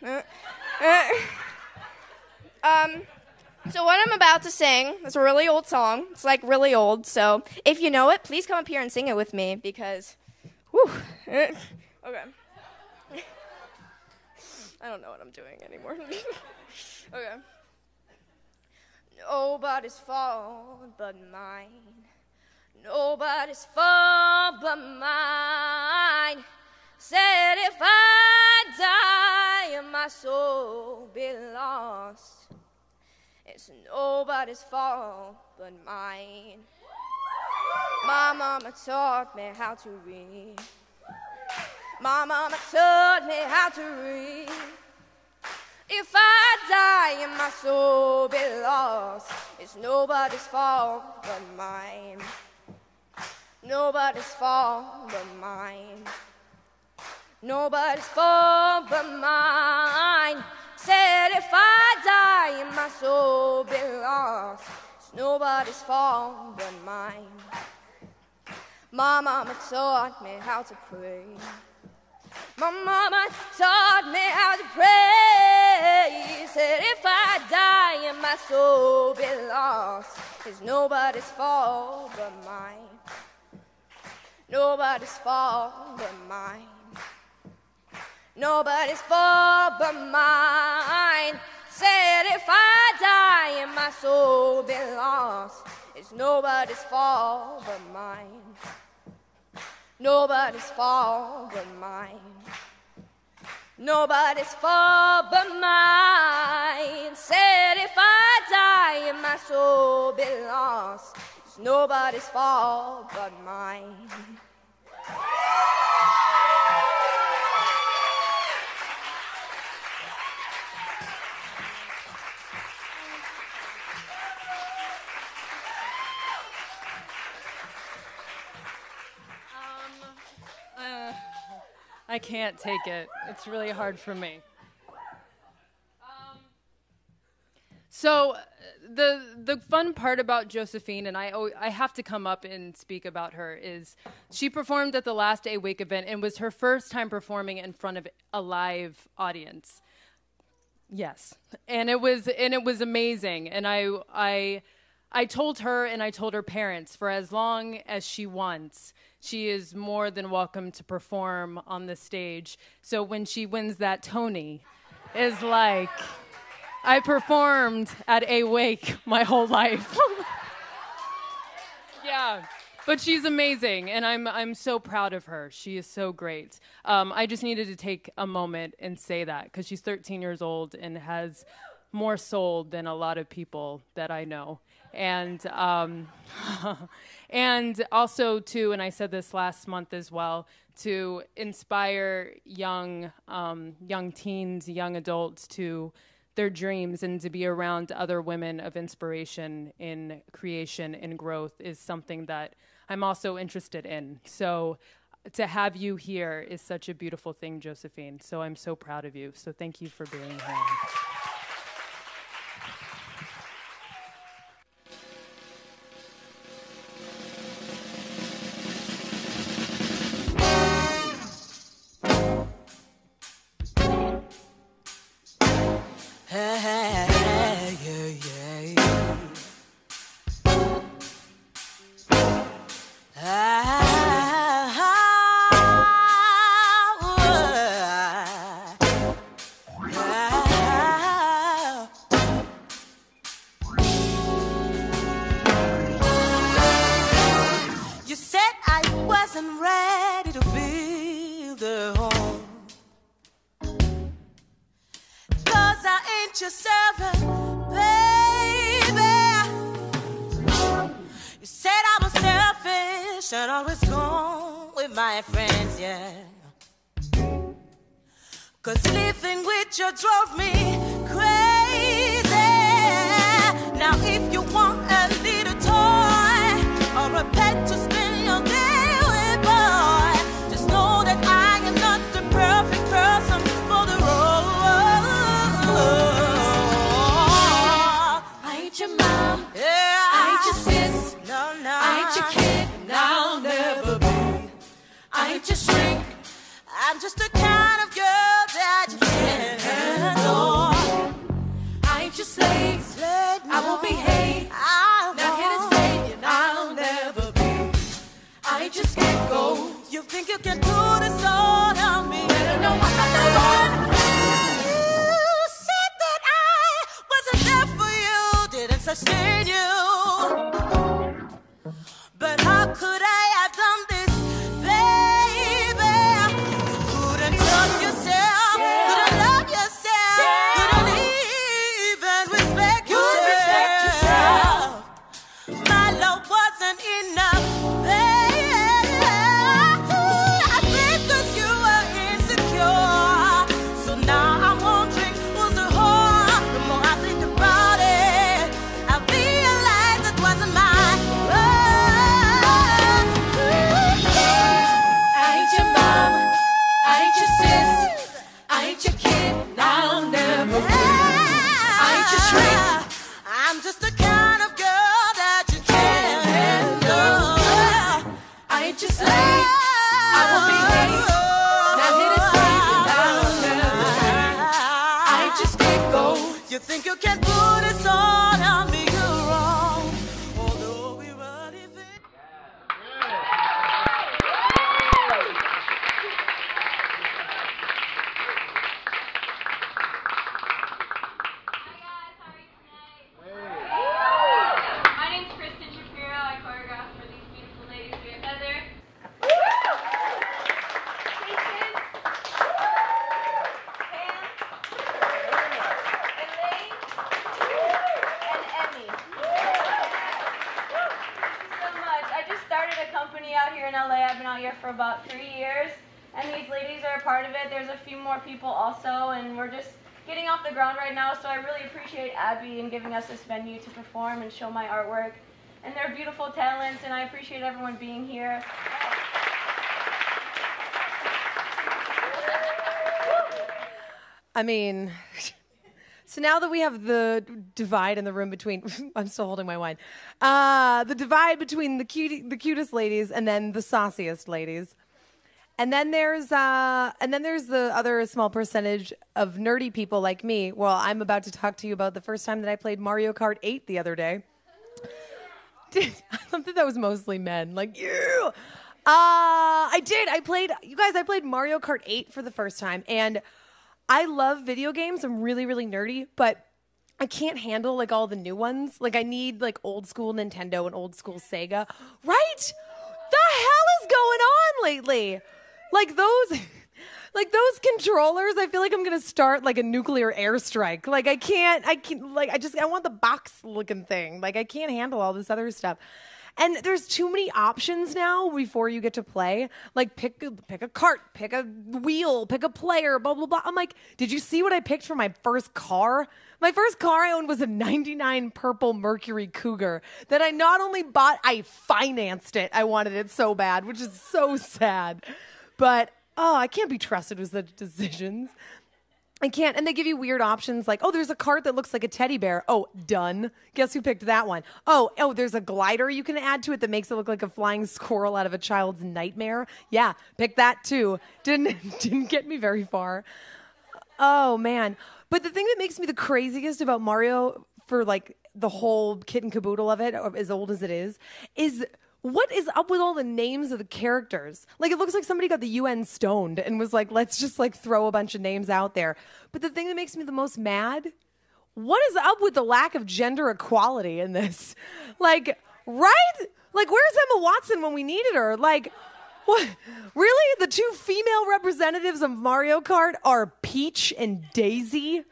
So what I'm about to sing is a really old song. It's like really old. So if you know it, please come up here and sing it with me because, whew. Okay. I don't know what I'm doing anymore. Okay. Nobody's fault but mine. Nobody's fault but mine. Said if I die and my soul be lost, it's nobody's fault but mine. My mama taught me how to read. My mama taught me how to read. If I die and my soul be lost, it's nobody's fault but mine. Nobody's fault but mine. Nobody's fault but mine. Said if I die and my soul be lost, it's nobody's fault but mine. My mama taught me how to pray. My mama taught me how to pray. Said if I die and my soul be lost, it's nobody's fault but mine. Nobody's fault but mine. Nobody's fault but mine. Said if I die and my soul be lost, it's nobody's fault but mine. Nobody's fault but mine. Nobody's fault but mine. Said if I die and my soul be lost, it's nobody's fault but mine. I can't take it. It's really hard for me. So the fun part about Josephine, and I have to come up and speak about her, is she performed at the last AWAKE event and was her first time performing in front of a live audience. Yes, and it was amazing. And I told her and I told her parents, for as long as she wants, she is more than welcome to perform on the stage. So when she wins that Tony, is like, I performed at AWAKE my whole life. Yeah, but she's amazing, and I'm so proud of her. She is so great. I just needed to take a moment and say that, because she's 13 years old and has more soul than a lot of people that I know. And and also too, and I said this last month as well, to inspire young teens, young adults to their dreams and to be around other women of inspiration in creation and growth is something that I'm also interested in. So to have you here is such a beautiful thing, Josephine. So I'm so proud of you. So thank you for being here. Drove me crazy. Now if you want a little toy or a pet to spend your day with, boy, just know that I am not the perfect person for the role. I ain't your mom, yeah. I ain't your sis, no, no. I ain't your kid, and I'll never be. I ain't your shrink, I'm just the kind of girl that you can't handle. I ain't your slave, I won't behave. Not here to stay, and I'll never be. I just can't go. You think you can put this all on me? Better know I'm not the one. You said that I wasn't there for you, didn't sustain you. But how could I have done this, baby? You couldn't trust yourself, couldn't love yourself, couldn't even respect yourself. My love wasn't enough, baby. I think 'cause you were insecure. So now I'm wondering who's the whore. The more I think about it, I realize it wasn't mine. I ain't your mom, I ain't your sis, I ain't your kid, I'll never be. I ain't your shrink, I'm just the kind of girl that you can't handle. I ain't your slave, I won't behave. Not here to save you, I'll never be. I ain't your scapegoat. You think you can put this all on me, you're wrong. Although we really think. My name's Kristen Shapiro. I choreograph for these beautiful ladies. We have Heather. Patience. Pam. Elaine. And Emmy. Thank you so much. I just started a company out here in LA. I've been out here for about 3 years. And these ladies are a part of it. There's a few more people also. And we're just getting off the ground right now. So I really appreciate Abby in giving us this venue to perform and show my artwork. And they're beautiful talents, and I appreciate everyone being here. I mean, so now that we have the divide in the room between, I'm still holding my wine, the divide between the cutest ladies and then the sauciest ladies. And then there's the other small percentage of nerdy people like me. Well, I'm about to talk to you about the first time that I played Mario Kart 8 the other day. I thought that was mostly men. Like, yeah. I played Mario Kart 8 for the first time. And I love video games. I'm really, really nerdy. But I can't handle, like, all the new ones. Like, I need, like, old school Nintendo and old school Sega. Right? The hell is going on lately? Like, those controllers, I feel like I'm going to start, like, a nuclear airstrike. Like, I want the box-looking thing. Like, I can't handle all this other stuff. And there's too many options now before you get to play. Like, pick a cart, pick a wheel, pick a player, blah, blah, blah. I'm like, did you see what I picked for my first car? My first car I owned was a 99 purple Mercury Cougar that I not only bought, I financed it. I wanted it so bad, which is so sad. But, I can't be trusted with such decisions. I can't. And they give you weird options like, there's a cart that looks like a teddy bear. Oh, done. Guess who picked that one? Oh, there's a glider you can add to it that makes it look like a flying squirrel out of a child's nightmare. Yeah, pick that too. Didn't get me very far. Oh, man. But the thing that makes me the craziest about Mario for like the whole kit and caboodle of it, or as old as it is what is up with all the names of the characters? Like, it looks like somebody got the UN stoned and was like, let's just like throw a bunch of names out there. But the thing that makes me the most mad, what is up with the lack of gender equality in this? Like, right? Like, where's Emma Watson when we needed her? Like, what? Really? The two female representatives of Mario Kart are Peach and Daisy?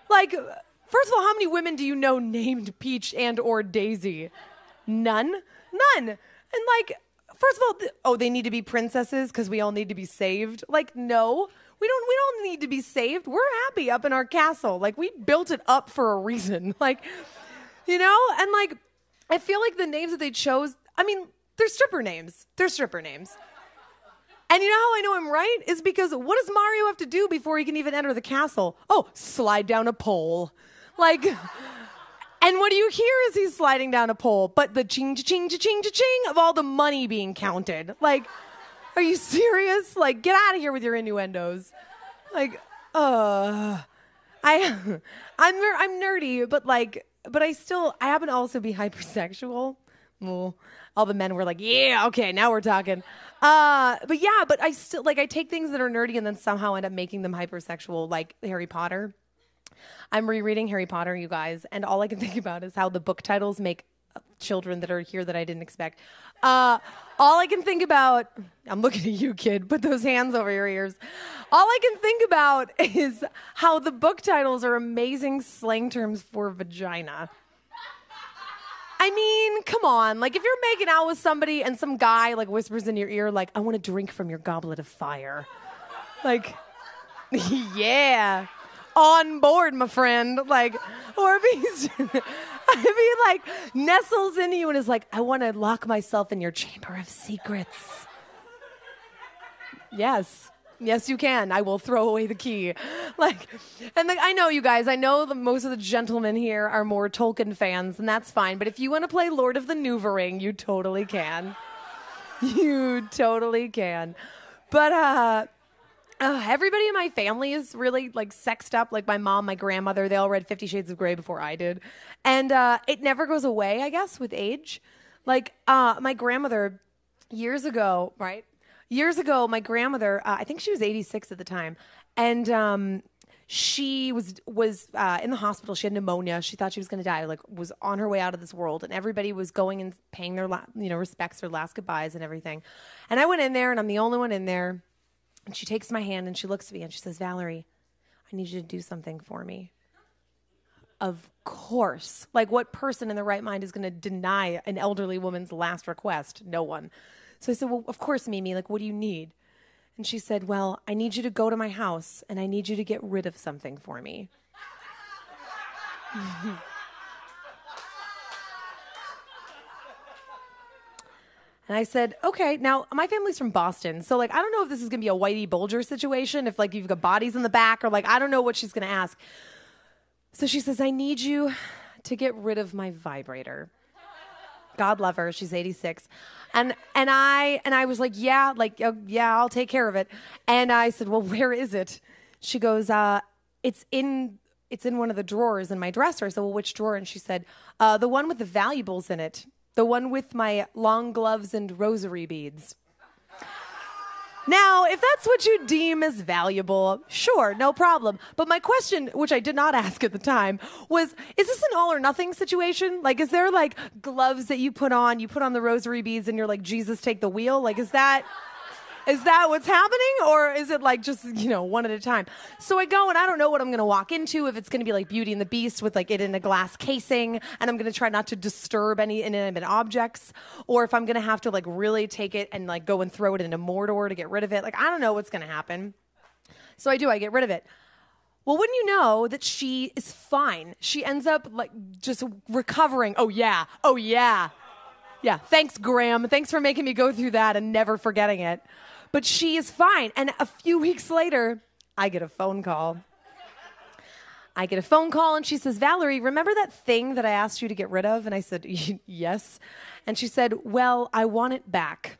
Like, first of all, how many women do you know named Peach and or Daisy? None. And like, first of all, they need to be princesses because we all need to be saved. Like, no, we don't need to be saved. We're happy up in our castle. Like, we built it up for a reason. Like, and like, I feel like the names that they chose, I mean, they're stripper names. And you know how I know I'm right? Is because what does Mario have to do before he can even enter the castle? Oh, slide down a pole. Like, and what do you hear as he's sliding down a pole? But the ching, ching, ching, ching, ching of all the money being counted. Like, are you serious? Like, get out of here with your innuendos. Like, I'm nerdy, but like, but I happen to also be hypersexual. Well, all the men were like, yeah, okay, now we're talking. But I still, like, I take things that are nerdy and then somehow end up making them hypersexual, like Harry Potter. I'm rereading Harry Potter, you guys, and all I can think about is how the book titles make children that are here that I didn't expect. All I can think about, I'm looking at you, kid, put those hands over your ears. All I can think about is how the book titles are amazing slang terms for vagina. I mean, come on. Like, if you're making out with somebody and some guy, like, whispers in your ear, like, I want to drink from your goblet of fire. Like, yeah. On board, my friend. Like, or if he, like, nestles into you and is like, I want to lock myself in your chamber of secrets. Yes. Yes, you can. I will throw away the key. I know you guys. I know that most of the gentlemen here are more Tolkien fans, and that's fine. But if you want to play Lord of the Noovering, you totally can. You totally can. But everybody in my family is really like sexed up. Like my mom, my grandmother, they all read 50 Shades of Grey before I did, and it never goes away, I guess, with age. Like my grandmother, years ago, right? Years ago, my grandmother, I think she was 86 at the time, and she was in the hospital. She had pneumonia. She thought she was going to die, like was on her way out of this world, and everybody was going and paying their respects, their last goodbyes and everything. And I went in there, and I'm the only one in there, and she takes my hand, and she looks at me, and she says, Valerie, I need you to do something for me. Of course. Like, what person in their right mind is going to deny an elderly woman's last request? No one. So I said, well, of course, Mimi, like, what do you need? And she said, well, I need you to go to my house and I need you to get rid of something for me. And I said, okay. Now, my family's from Boston. So, like, I don't know if this is going to be a Whitey Bulger situation, if, like, you've got bodies in the back, or, like, I don't know what she's going to ask. So she says, I need you to get rid of my vibrator. God love her. She's 86. And I was like, yeah, I'll take care of it. And I said, well, where is it? She goes, it's in one of the drawers in my dresser. I said, well, which drawer? And she said, the one with the valuables in it. The one with my long gloves and rosary beads. Now, if that's what you deem as valuable, sure, no problem. But my question, which I did not ask at the time, was, is this an all or nothing situation? Like, is there like gloves that you put on the rosary beads and you're like, Jesus, take the wheel? Like, is that what's happening? Or is it like just, one at a time? So I go and I don't know what I'm going to walk into, if it's going to be like Beauty and the Beast with like it in a glass casing and I'm going to try not to disturb any inanimate objects, or if I'm going to have to like really take it and like go and throw it into Mordor to get rid of it. Like, I don't know what's going to happen. So I get rid of it. Well, wouldn't you know that she is fine? She ends up like just recovering. Oh yeah. Yeah, thanks, Graham. Thanks for making me go through that and never forgetting it. But she is fine. And a few weeks later, I get a phone call. And she says, Valerie, remember that thing that I asked you to get rid of? And I said, yes. And she said, well, I want it back.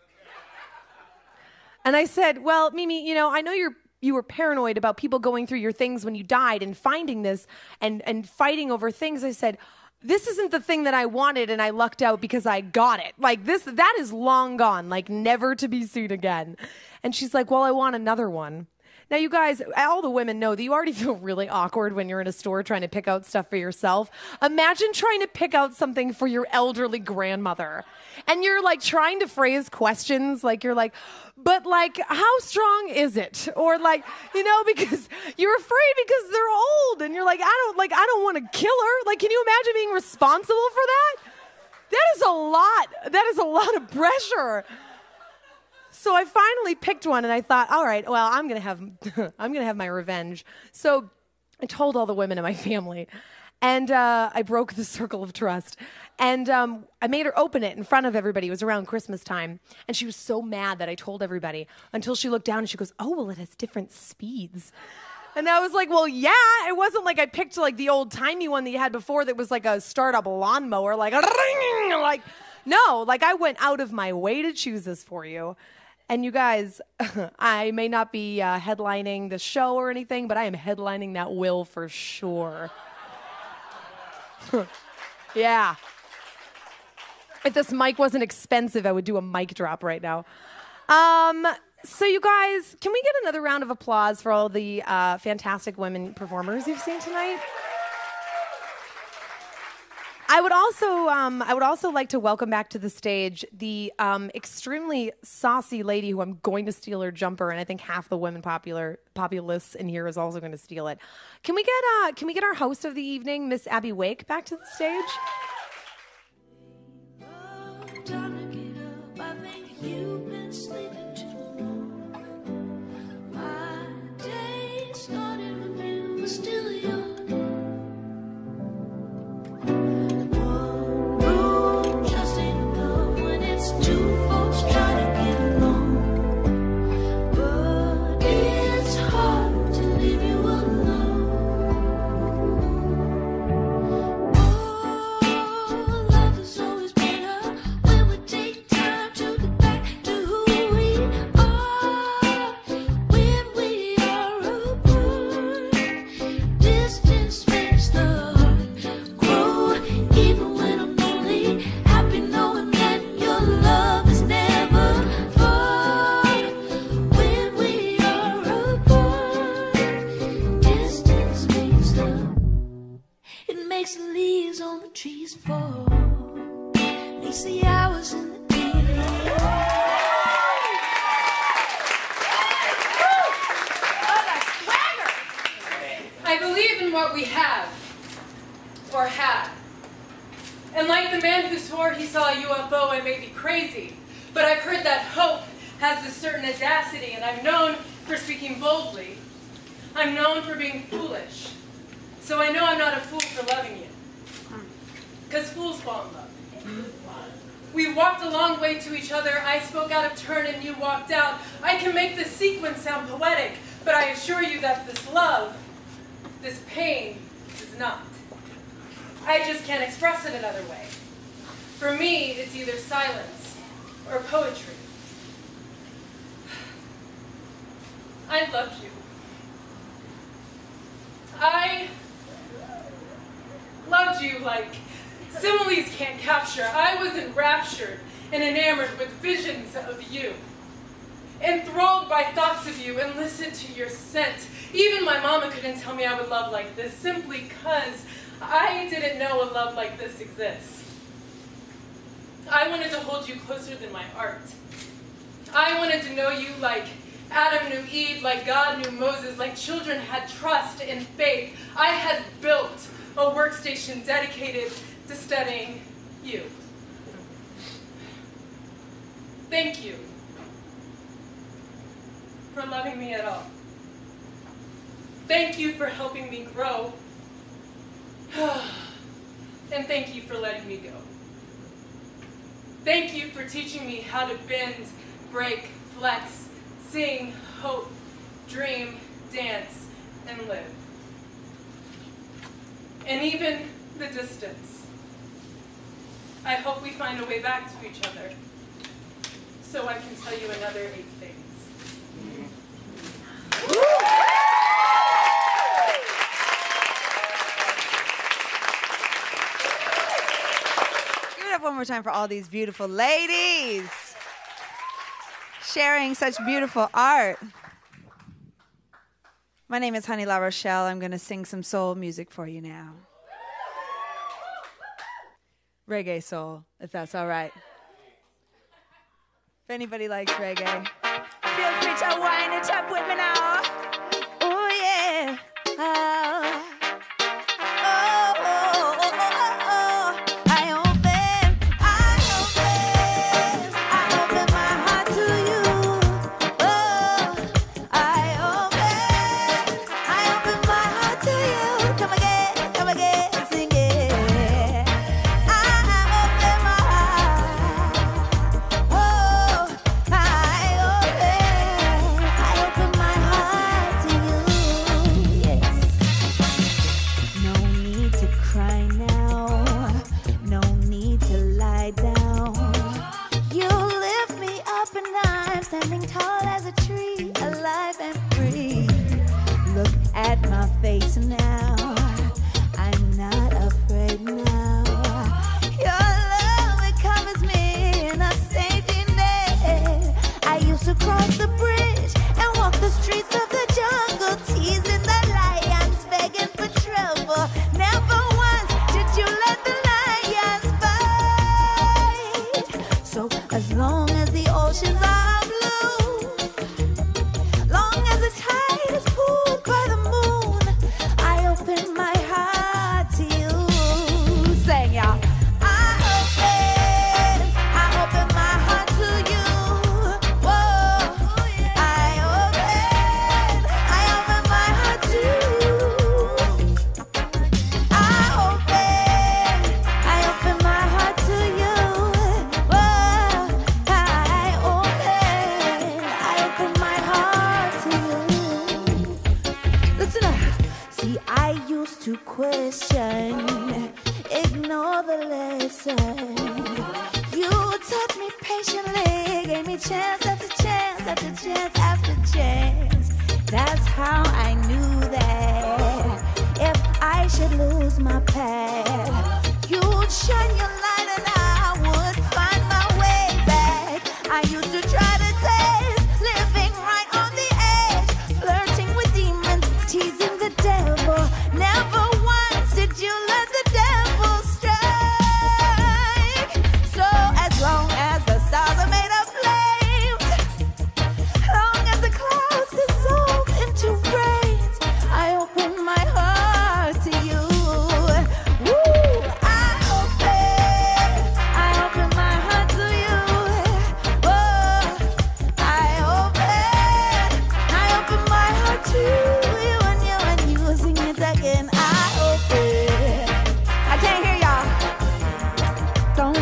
And I said, well, Mimi, I know you were paranoid about people going through your things when you died and finding this and fighting over things. I said, this isn't the thing that I wanted and I lucked out because I got it. Like that is long gone, like never to be seen again. And she's like, well, I want another one. Now, you guys, all the women know that you already feel really awkward when you're in a store trying to pick out stuff for yourself. Imagine trying to pick out something for your elderly grandmother. And you're like trying to phrase questions like you're like, but like, how strong is it? Or like, because you're afraid because they're old and you're like, I don't want to kill her. Like, can you imagine being responsible for that? That is a lot. That is a lot of pressure. So I finally picked one and I thought, all right, well, I'm going to have my revenge. So I told all the women in my family and I broke the circle of trust. And I made her open it in front of everybody. It was around Christmas time. And she was so mad that I told everybody until she looked down and she goes, oh, well, it has different speeds. And I was like, well, yeah, it wasn't like I picked like the old timey one that you had before that was like a startup lawnmower, like no, like I went out of my way to choose this for you. And you guys, I may not be headlining the show or anything, but I am headlining that will for sure. Yeah. If this mic wasn't expensive, I would do a mic drop right now. So you guys, can we get another round of applause for all the fantastic women performers you've seen tonight? I would also like to welcome back to the stage the extremely saucy lady who I'm going to steal her jumper, and I think half the women populace in here is also going to steal it. Can we get our host of the evening, Miss Abby Wake, back to the stage? Time to get up. I think you've been sleeping too long. My day started with you, but still young. One room just ain't enough when it's two folks trying to get along. But it's hard to leave you alone. Oh, love is always better when we take time to get back to who we are. When we are apart, distance makes the heart grow. Even when I'm lonely, happy knowing that your love is never far. When we are apart, distance makes the leaves on the trees fall. Makes the hours in the evening. I believe in what we have, or had. And like the man who swore he saw a UFO, I may be crazy, but I've heard that hope has a certain audacity, and I'm known for speaking boldly. I'm known for being foolish. So I know I'm not a fool for loving you. Because fools fall in love. We walked a long way to each other. I spoke out of turn and you walked out. I can make this sequence sound poetic, but I assure you that this love, this pain, is not. I just can't express it another way. For me, it's either silence or poetry. I loved you. I loved you like similes can't capture. I was enraptured and enamored with visions of you, enthralled by thoughts of you, and listened to your scent. Even my mama couldn't tell me I would love like this, simply because I didn't know a love like this exists. I wanted to hold you closer than my art. I wanted to know you like Adam knew Eve, like God knew Moses, like children had trust and faith. I had built a workstation dedicated to studying you. Thank you for loving me at all. Thank you for helping me grow. And thank you for letting me go. Thank you for teaching me how to bend, break, flex, sing, hope, dream, dance, and live. And even the distance. I hope we find a way back to each other so I can tell you another 8 things. Give it up one more time for all these beautiful ladies sharing such beautiful art. My name is Honey La Rochelle. I'm going to sing some soul music for you now. Reggae soul, if that's all right. If anybody likes reggae, feel free to wind it up with me now. Oh, yeah. Oh. listen. You taught me patiently, gave me chance after chance after chance after chance. That's how I knew that if I should lose my path, you'd shine your light and I would find my way back. I used to try to taste living right on the edge, flirting with demons, teasing the devil. Never once did you let the devil strike. So as long as the stars are made of flames, long as the clouds dissolve into rains, I open my heart to you. Woo! I open my heart to you. Oh, I open my heart to you and you sing it again. I open. I can't hear y'all. Don't.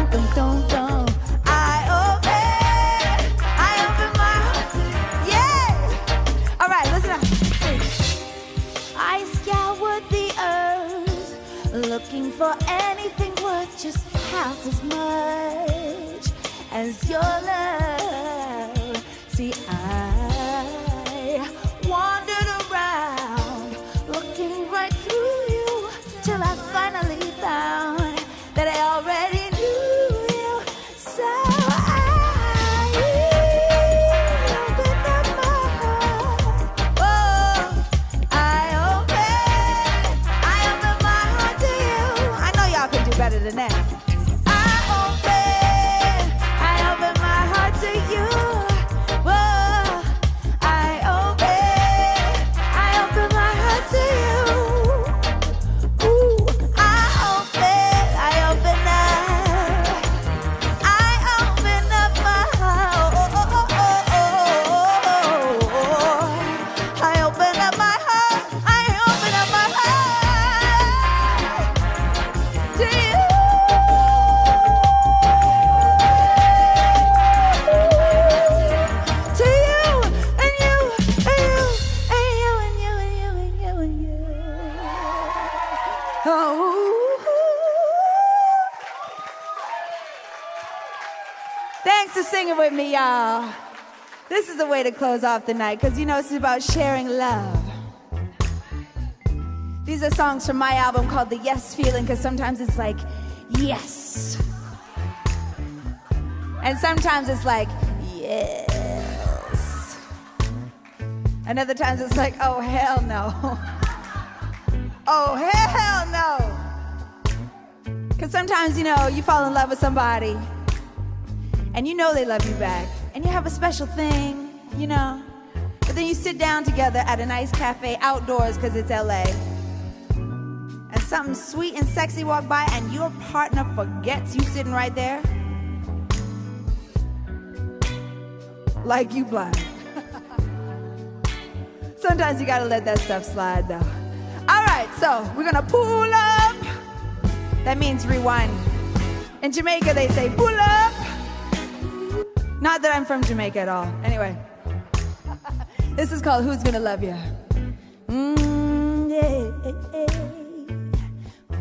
I open my heart. Yeah. All right, listen up. I scoured the earth, looking for anything worth just half as much as your love. See, I wandered around, looking right through you, till I finally found that I already knew you. So I opened up my heart. Oh, I open my heart to you. I know y'all can do better than that. I open my heart to you. Whoa, I open my heart to you. Ooh, I open up my heart. I open up my heart. I open up my heart to you. To you and you and you and you and you and you and you and you. Oh. Thanks for singing with me, y'all. This is the way to close off the night, because you know it's about sharing love. These are songs from my album called The Yes Feeling, because sometimes it's like, yes. And sometimes it's like, yes. And other times it's like, oh, hell no. Oh, hell no. Because sometimes, you know, you fall in love with somebody and you know they love you back and you have a special thing, you know. But then you sit down together at a nice cafe outdoors because it's LA. And something sweet and sexy walk by and your partner forgets you sitting right there. Like you blind. Sometimes you gotta let that stuff slide though. All right, so we're gonna pull up. That means rewind. In Jamaica, they say pull up. Not that I'm from Jamaica at all. Anyway, this is called Who's Gonna Love You? Yeah.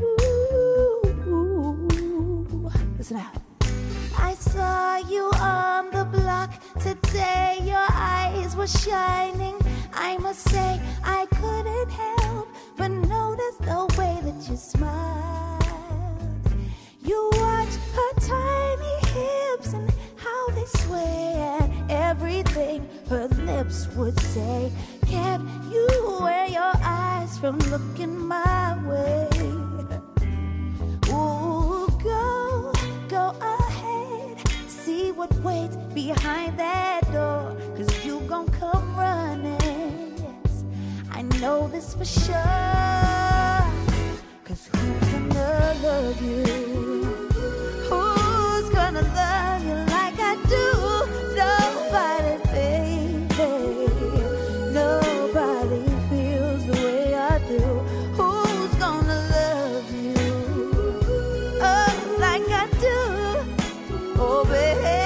Ooh. Listen out. I saw you on the block today. Your eyes were shining. I must say I couldn't help but notice the way that you smiled. You watch her tiny hips and how they sway, and everything her lips would say kept you away your eyes from looking my way. Ooh, go ahead, see what waits behind that door, 'cause you gon' come running. Yes, I know this for sure. 'Cause who's gonna love you? Who's gonna love you like I do? Nobody, baby. Nobody feels the way I do. Who's gonna love you? Oh, like I do. Oh, baby.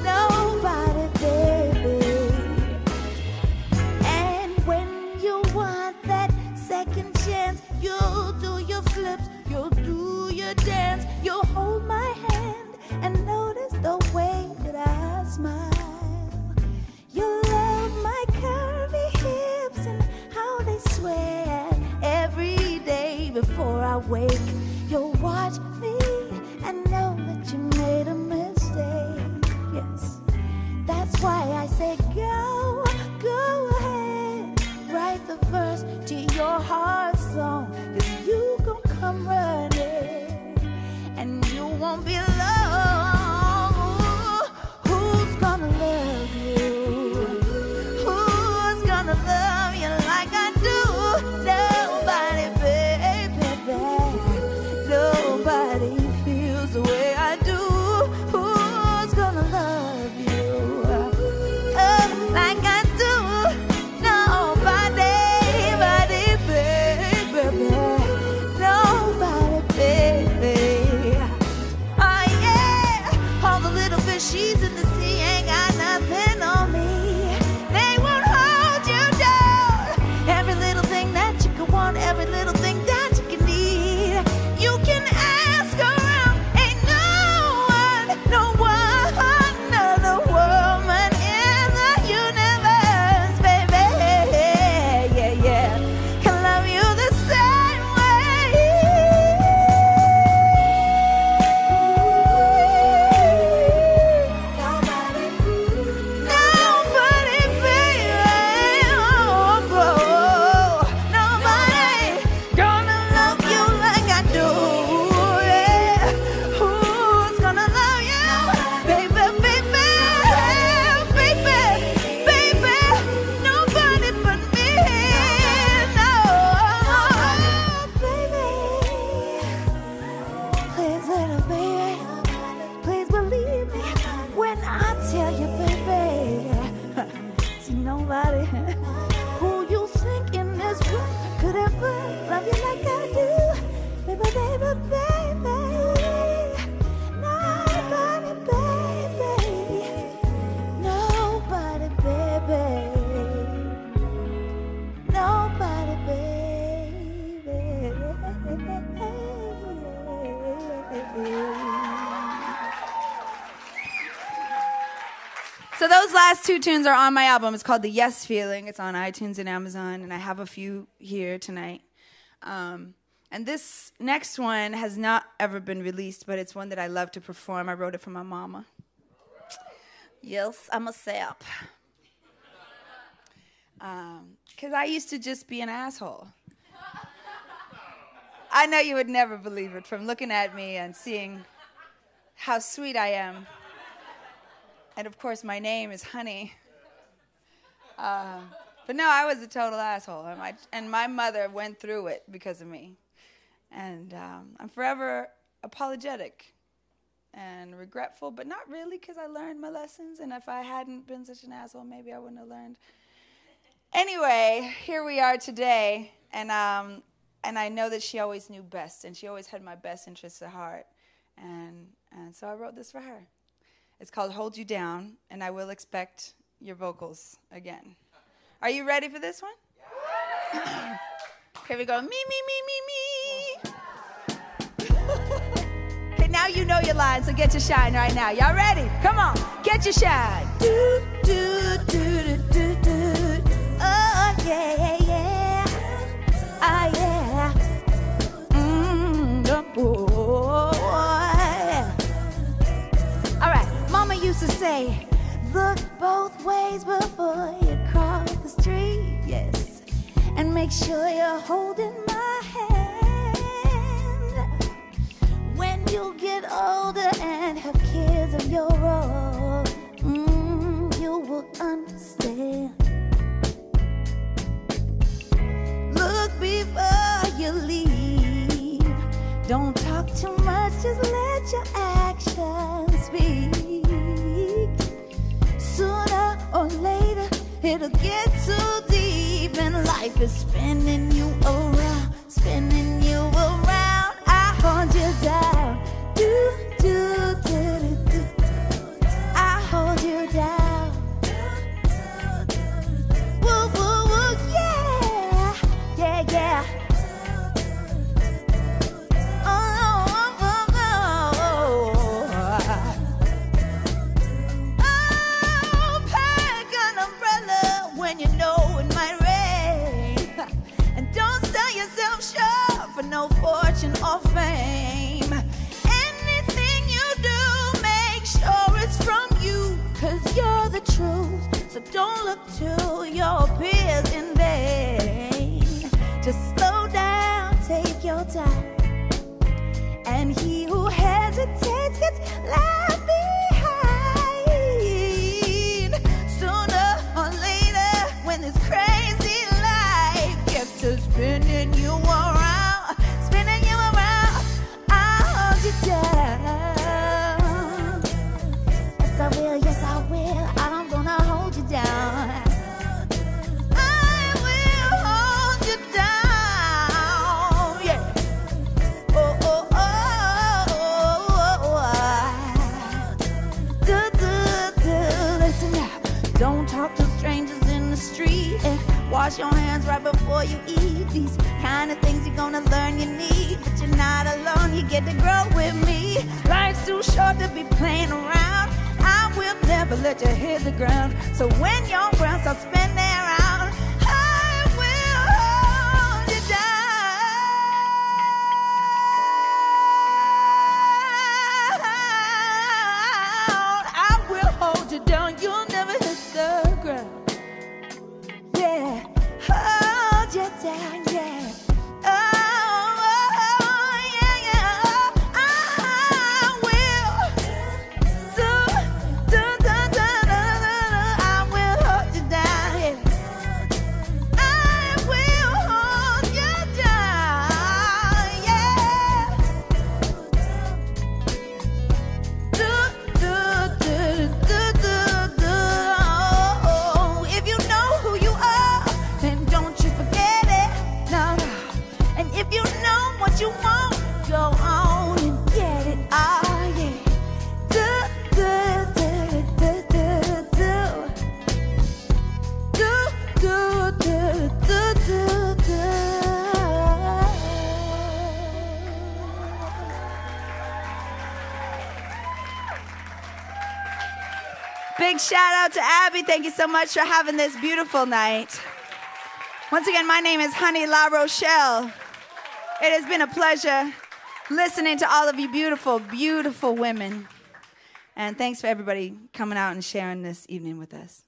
Nobody, baby. And when you want that second chance, you break. You'll watch me and know that you made a mistake. Yes, that's why I say go ahead. Write the verse to your heart song, 'cause you gon' come running and you won't be alone. Who's gonna love you? Who's gonna love you like I do? Nobody, baby, nobody feels the way I do. Who's gonna love you like I do? Nobody, baby, nobody, baby. Oh yeah, all the little fishies in the sea ain't got nothing on me. They won't hold you down. Every little thing that you can want, every little thing that you can need, you can ask around. Ain't no other woman in the universe, baby, yeah, can love you the same way. Nobody, baby, nobody gonna love you like I do. Yeah. Who's gonna love you, baby, nobody but me. No, baby, please, little baby, please believe me when I tell you, baby. See, nobody who you think in this world could ever love you like I do, baby, baby. Nobody, baby. Nobody, baby. Nobody, baby. So those last two tunes are on my album. It's called The Yes Feeling. It's on iTunes and Amazon, and I have a few here tonight. And this next one has not ever been released, but it's one that I love to perform. I wrote it for my mama. Yes, I'm a sap. Because I used to just be an asshole. I know you would never believe it from looking at me and seeing how sweet I am. And of course, my name is Honey. But no, I was a total asshole. And my mother went through it because of me. And I'm forever apologetic and regretful, but not really, because I learned my lessons. And if I hadn't been such an asshole, maybe I wouldn't have learned. Anyway, here we are today. And I know that she always knew best. And she always had my best interests at heart. And so I wrote this for her. It's called Hold You Down, and I will expect your vocals again. Are you ready for this one? Here we go. Me, me, me, me, me. Okay, now you know your line, so get your shine right now. Y'all ready? Come on, get your shine. Do, do, do, do, do, do. Oh, yeah, yeah. Ah, yeah. All right, Mama used to say, look both ways before you cross the street, yes. And make sure you're holding my hand. When you get older and have kids of your own, you will understand. Look before you leave. Don't talk too much, just let your actions speak. Sooner or later, it'll get too deep, and life is spinning you around, spinning you around. I hold you down. Do, do, do, do, do. I hold you down. Woo, woo, woo, yeah, yeah, yeah. fame. Anything you do, make sure it's from you, 'cause you're the truth. So don't look to your peers in vain. Just slow down, take your time. And he who hesitates gets left behind. Sooner or later, when this crazy life gets to spinning you around, I'll hold you down. Yes, I will, yes, I will. I'm gonna hold you down. I will hold you down. Yeah. Oh, oh, oh. Listen now. Don't talk to strangers in the street. Wash your hands right before you eat. These kind of things you're gonna learn you need. But you're not alone, you get to grow with me. Life's too short to be playing around. I will never let you hit the ground. So when your ground starts spinning around, I will hold you down. I will hold you down. You'll never hit the ground. Yeah, hold you down, yeah. Oh, yeah, yeah. I will I will hold you down, yeah. I will hold you down, yeah. If you know who you are, then don't you forget it, no, no. And if you know what you want, go on and get it, oh yeah. Big shout out to Abby. Thank you so much for having this beautiful night. Once again, my name is Honey La Rochelle. It has been a pleasure listening to all of you beautiful, beautiful women. And thanks for everybody coming out and sharing this evening with us.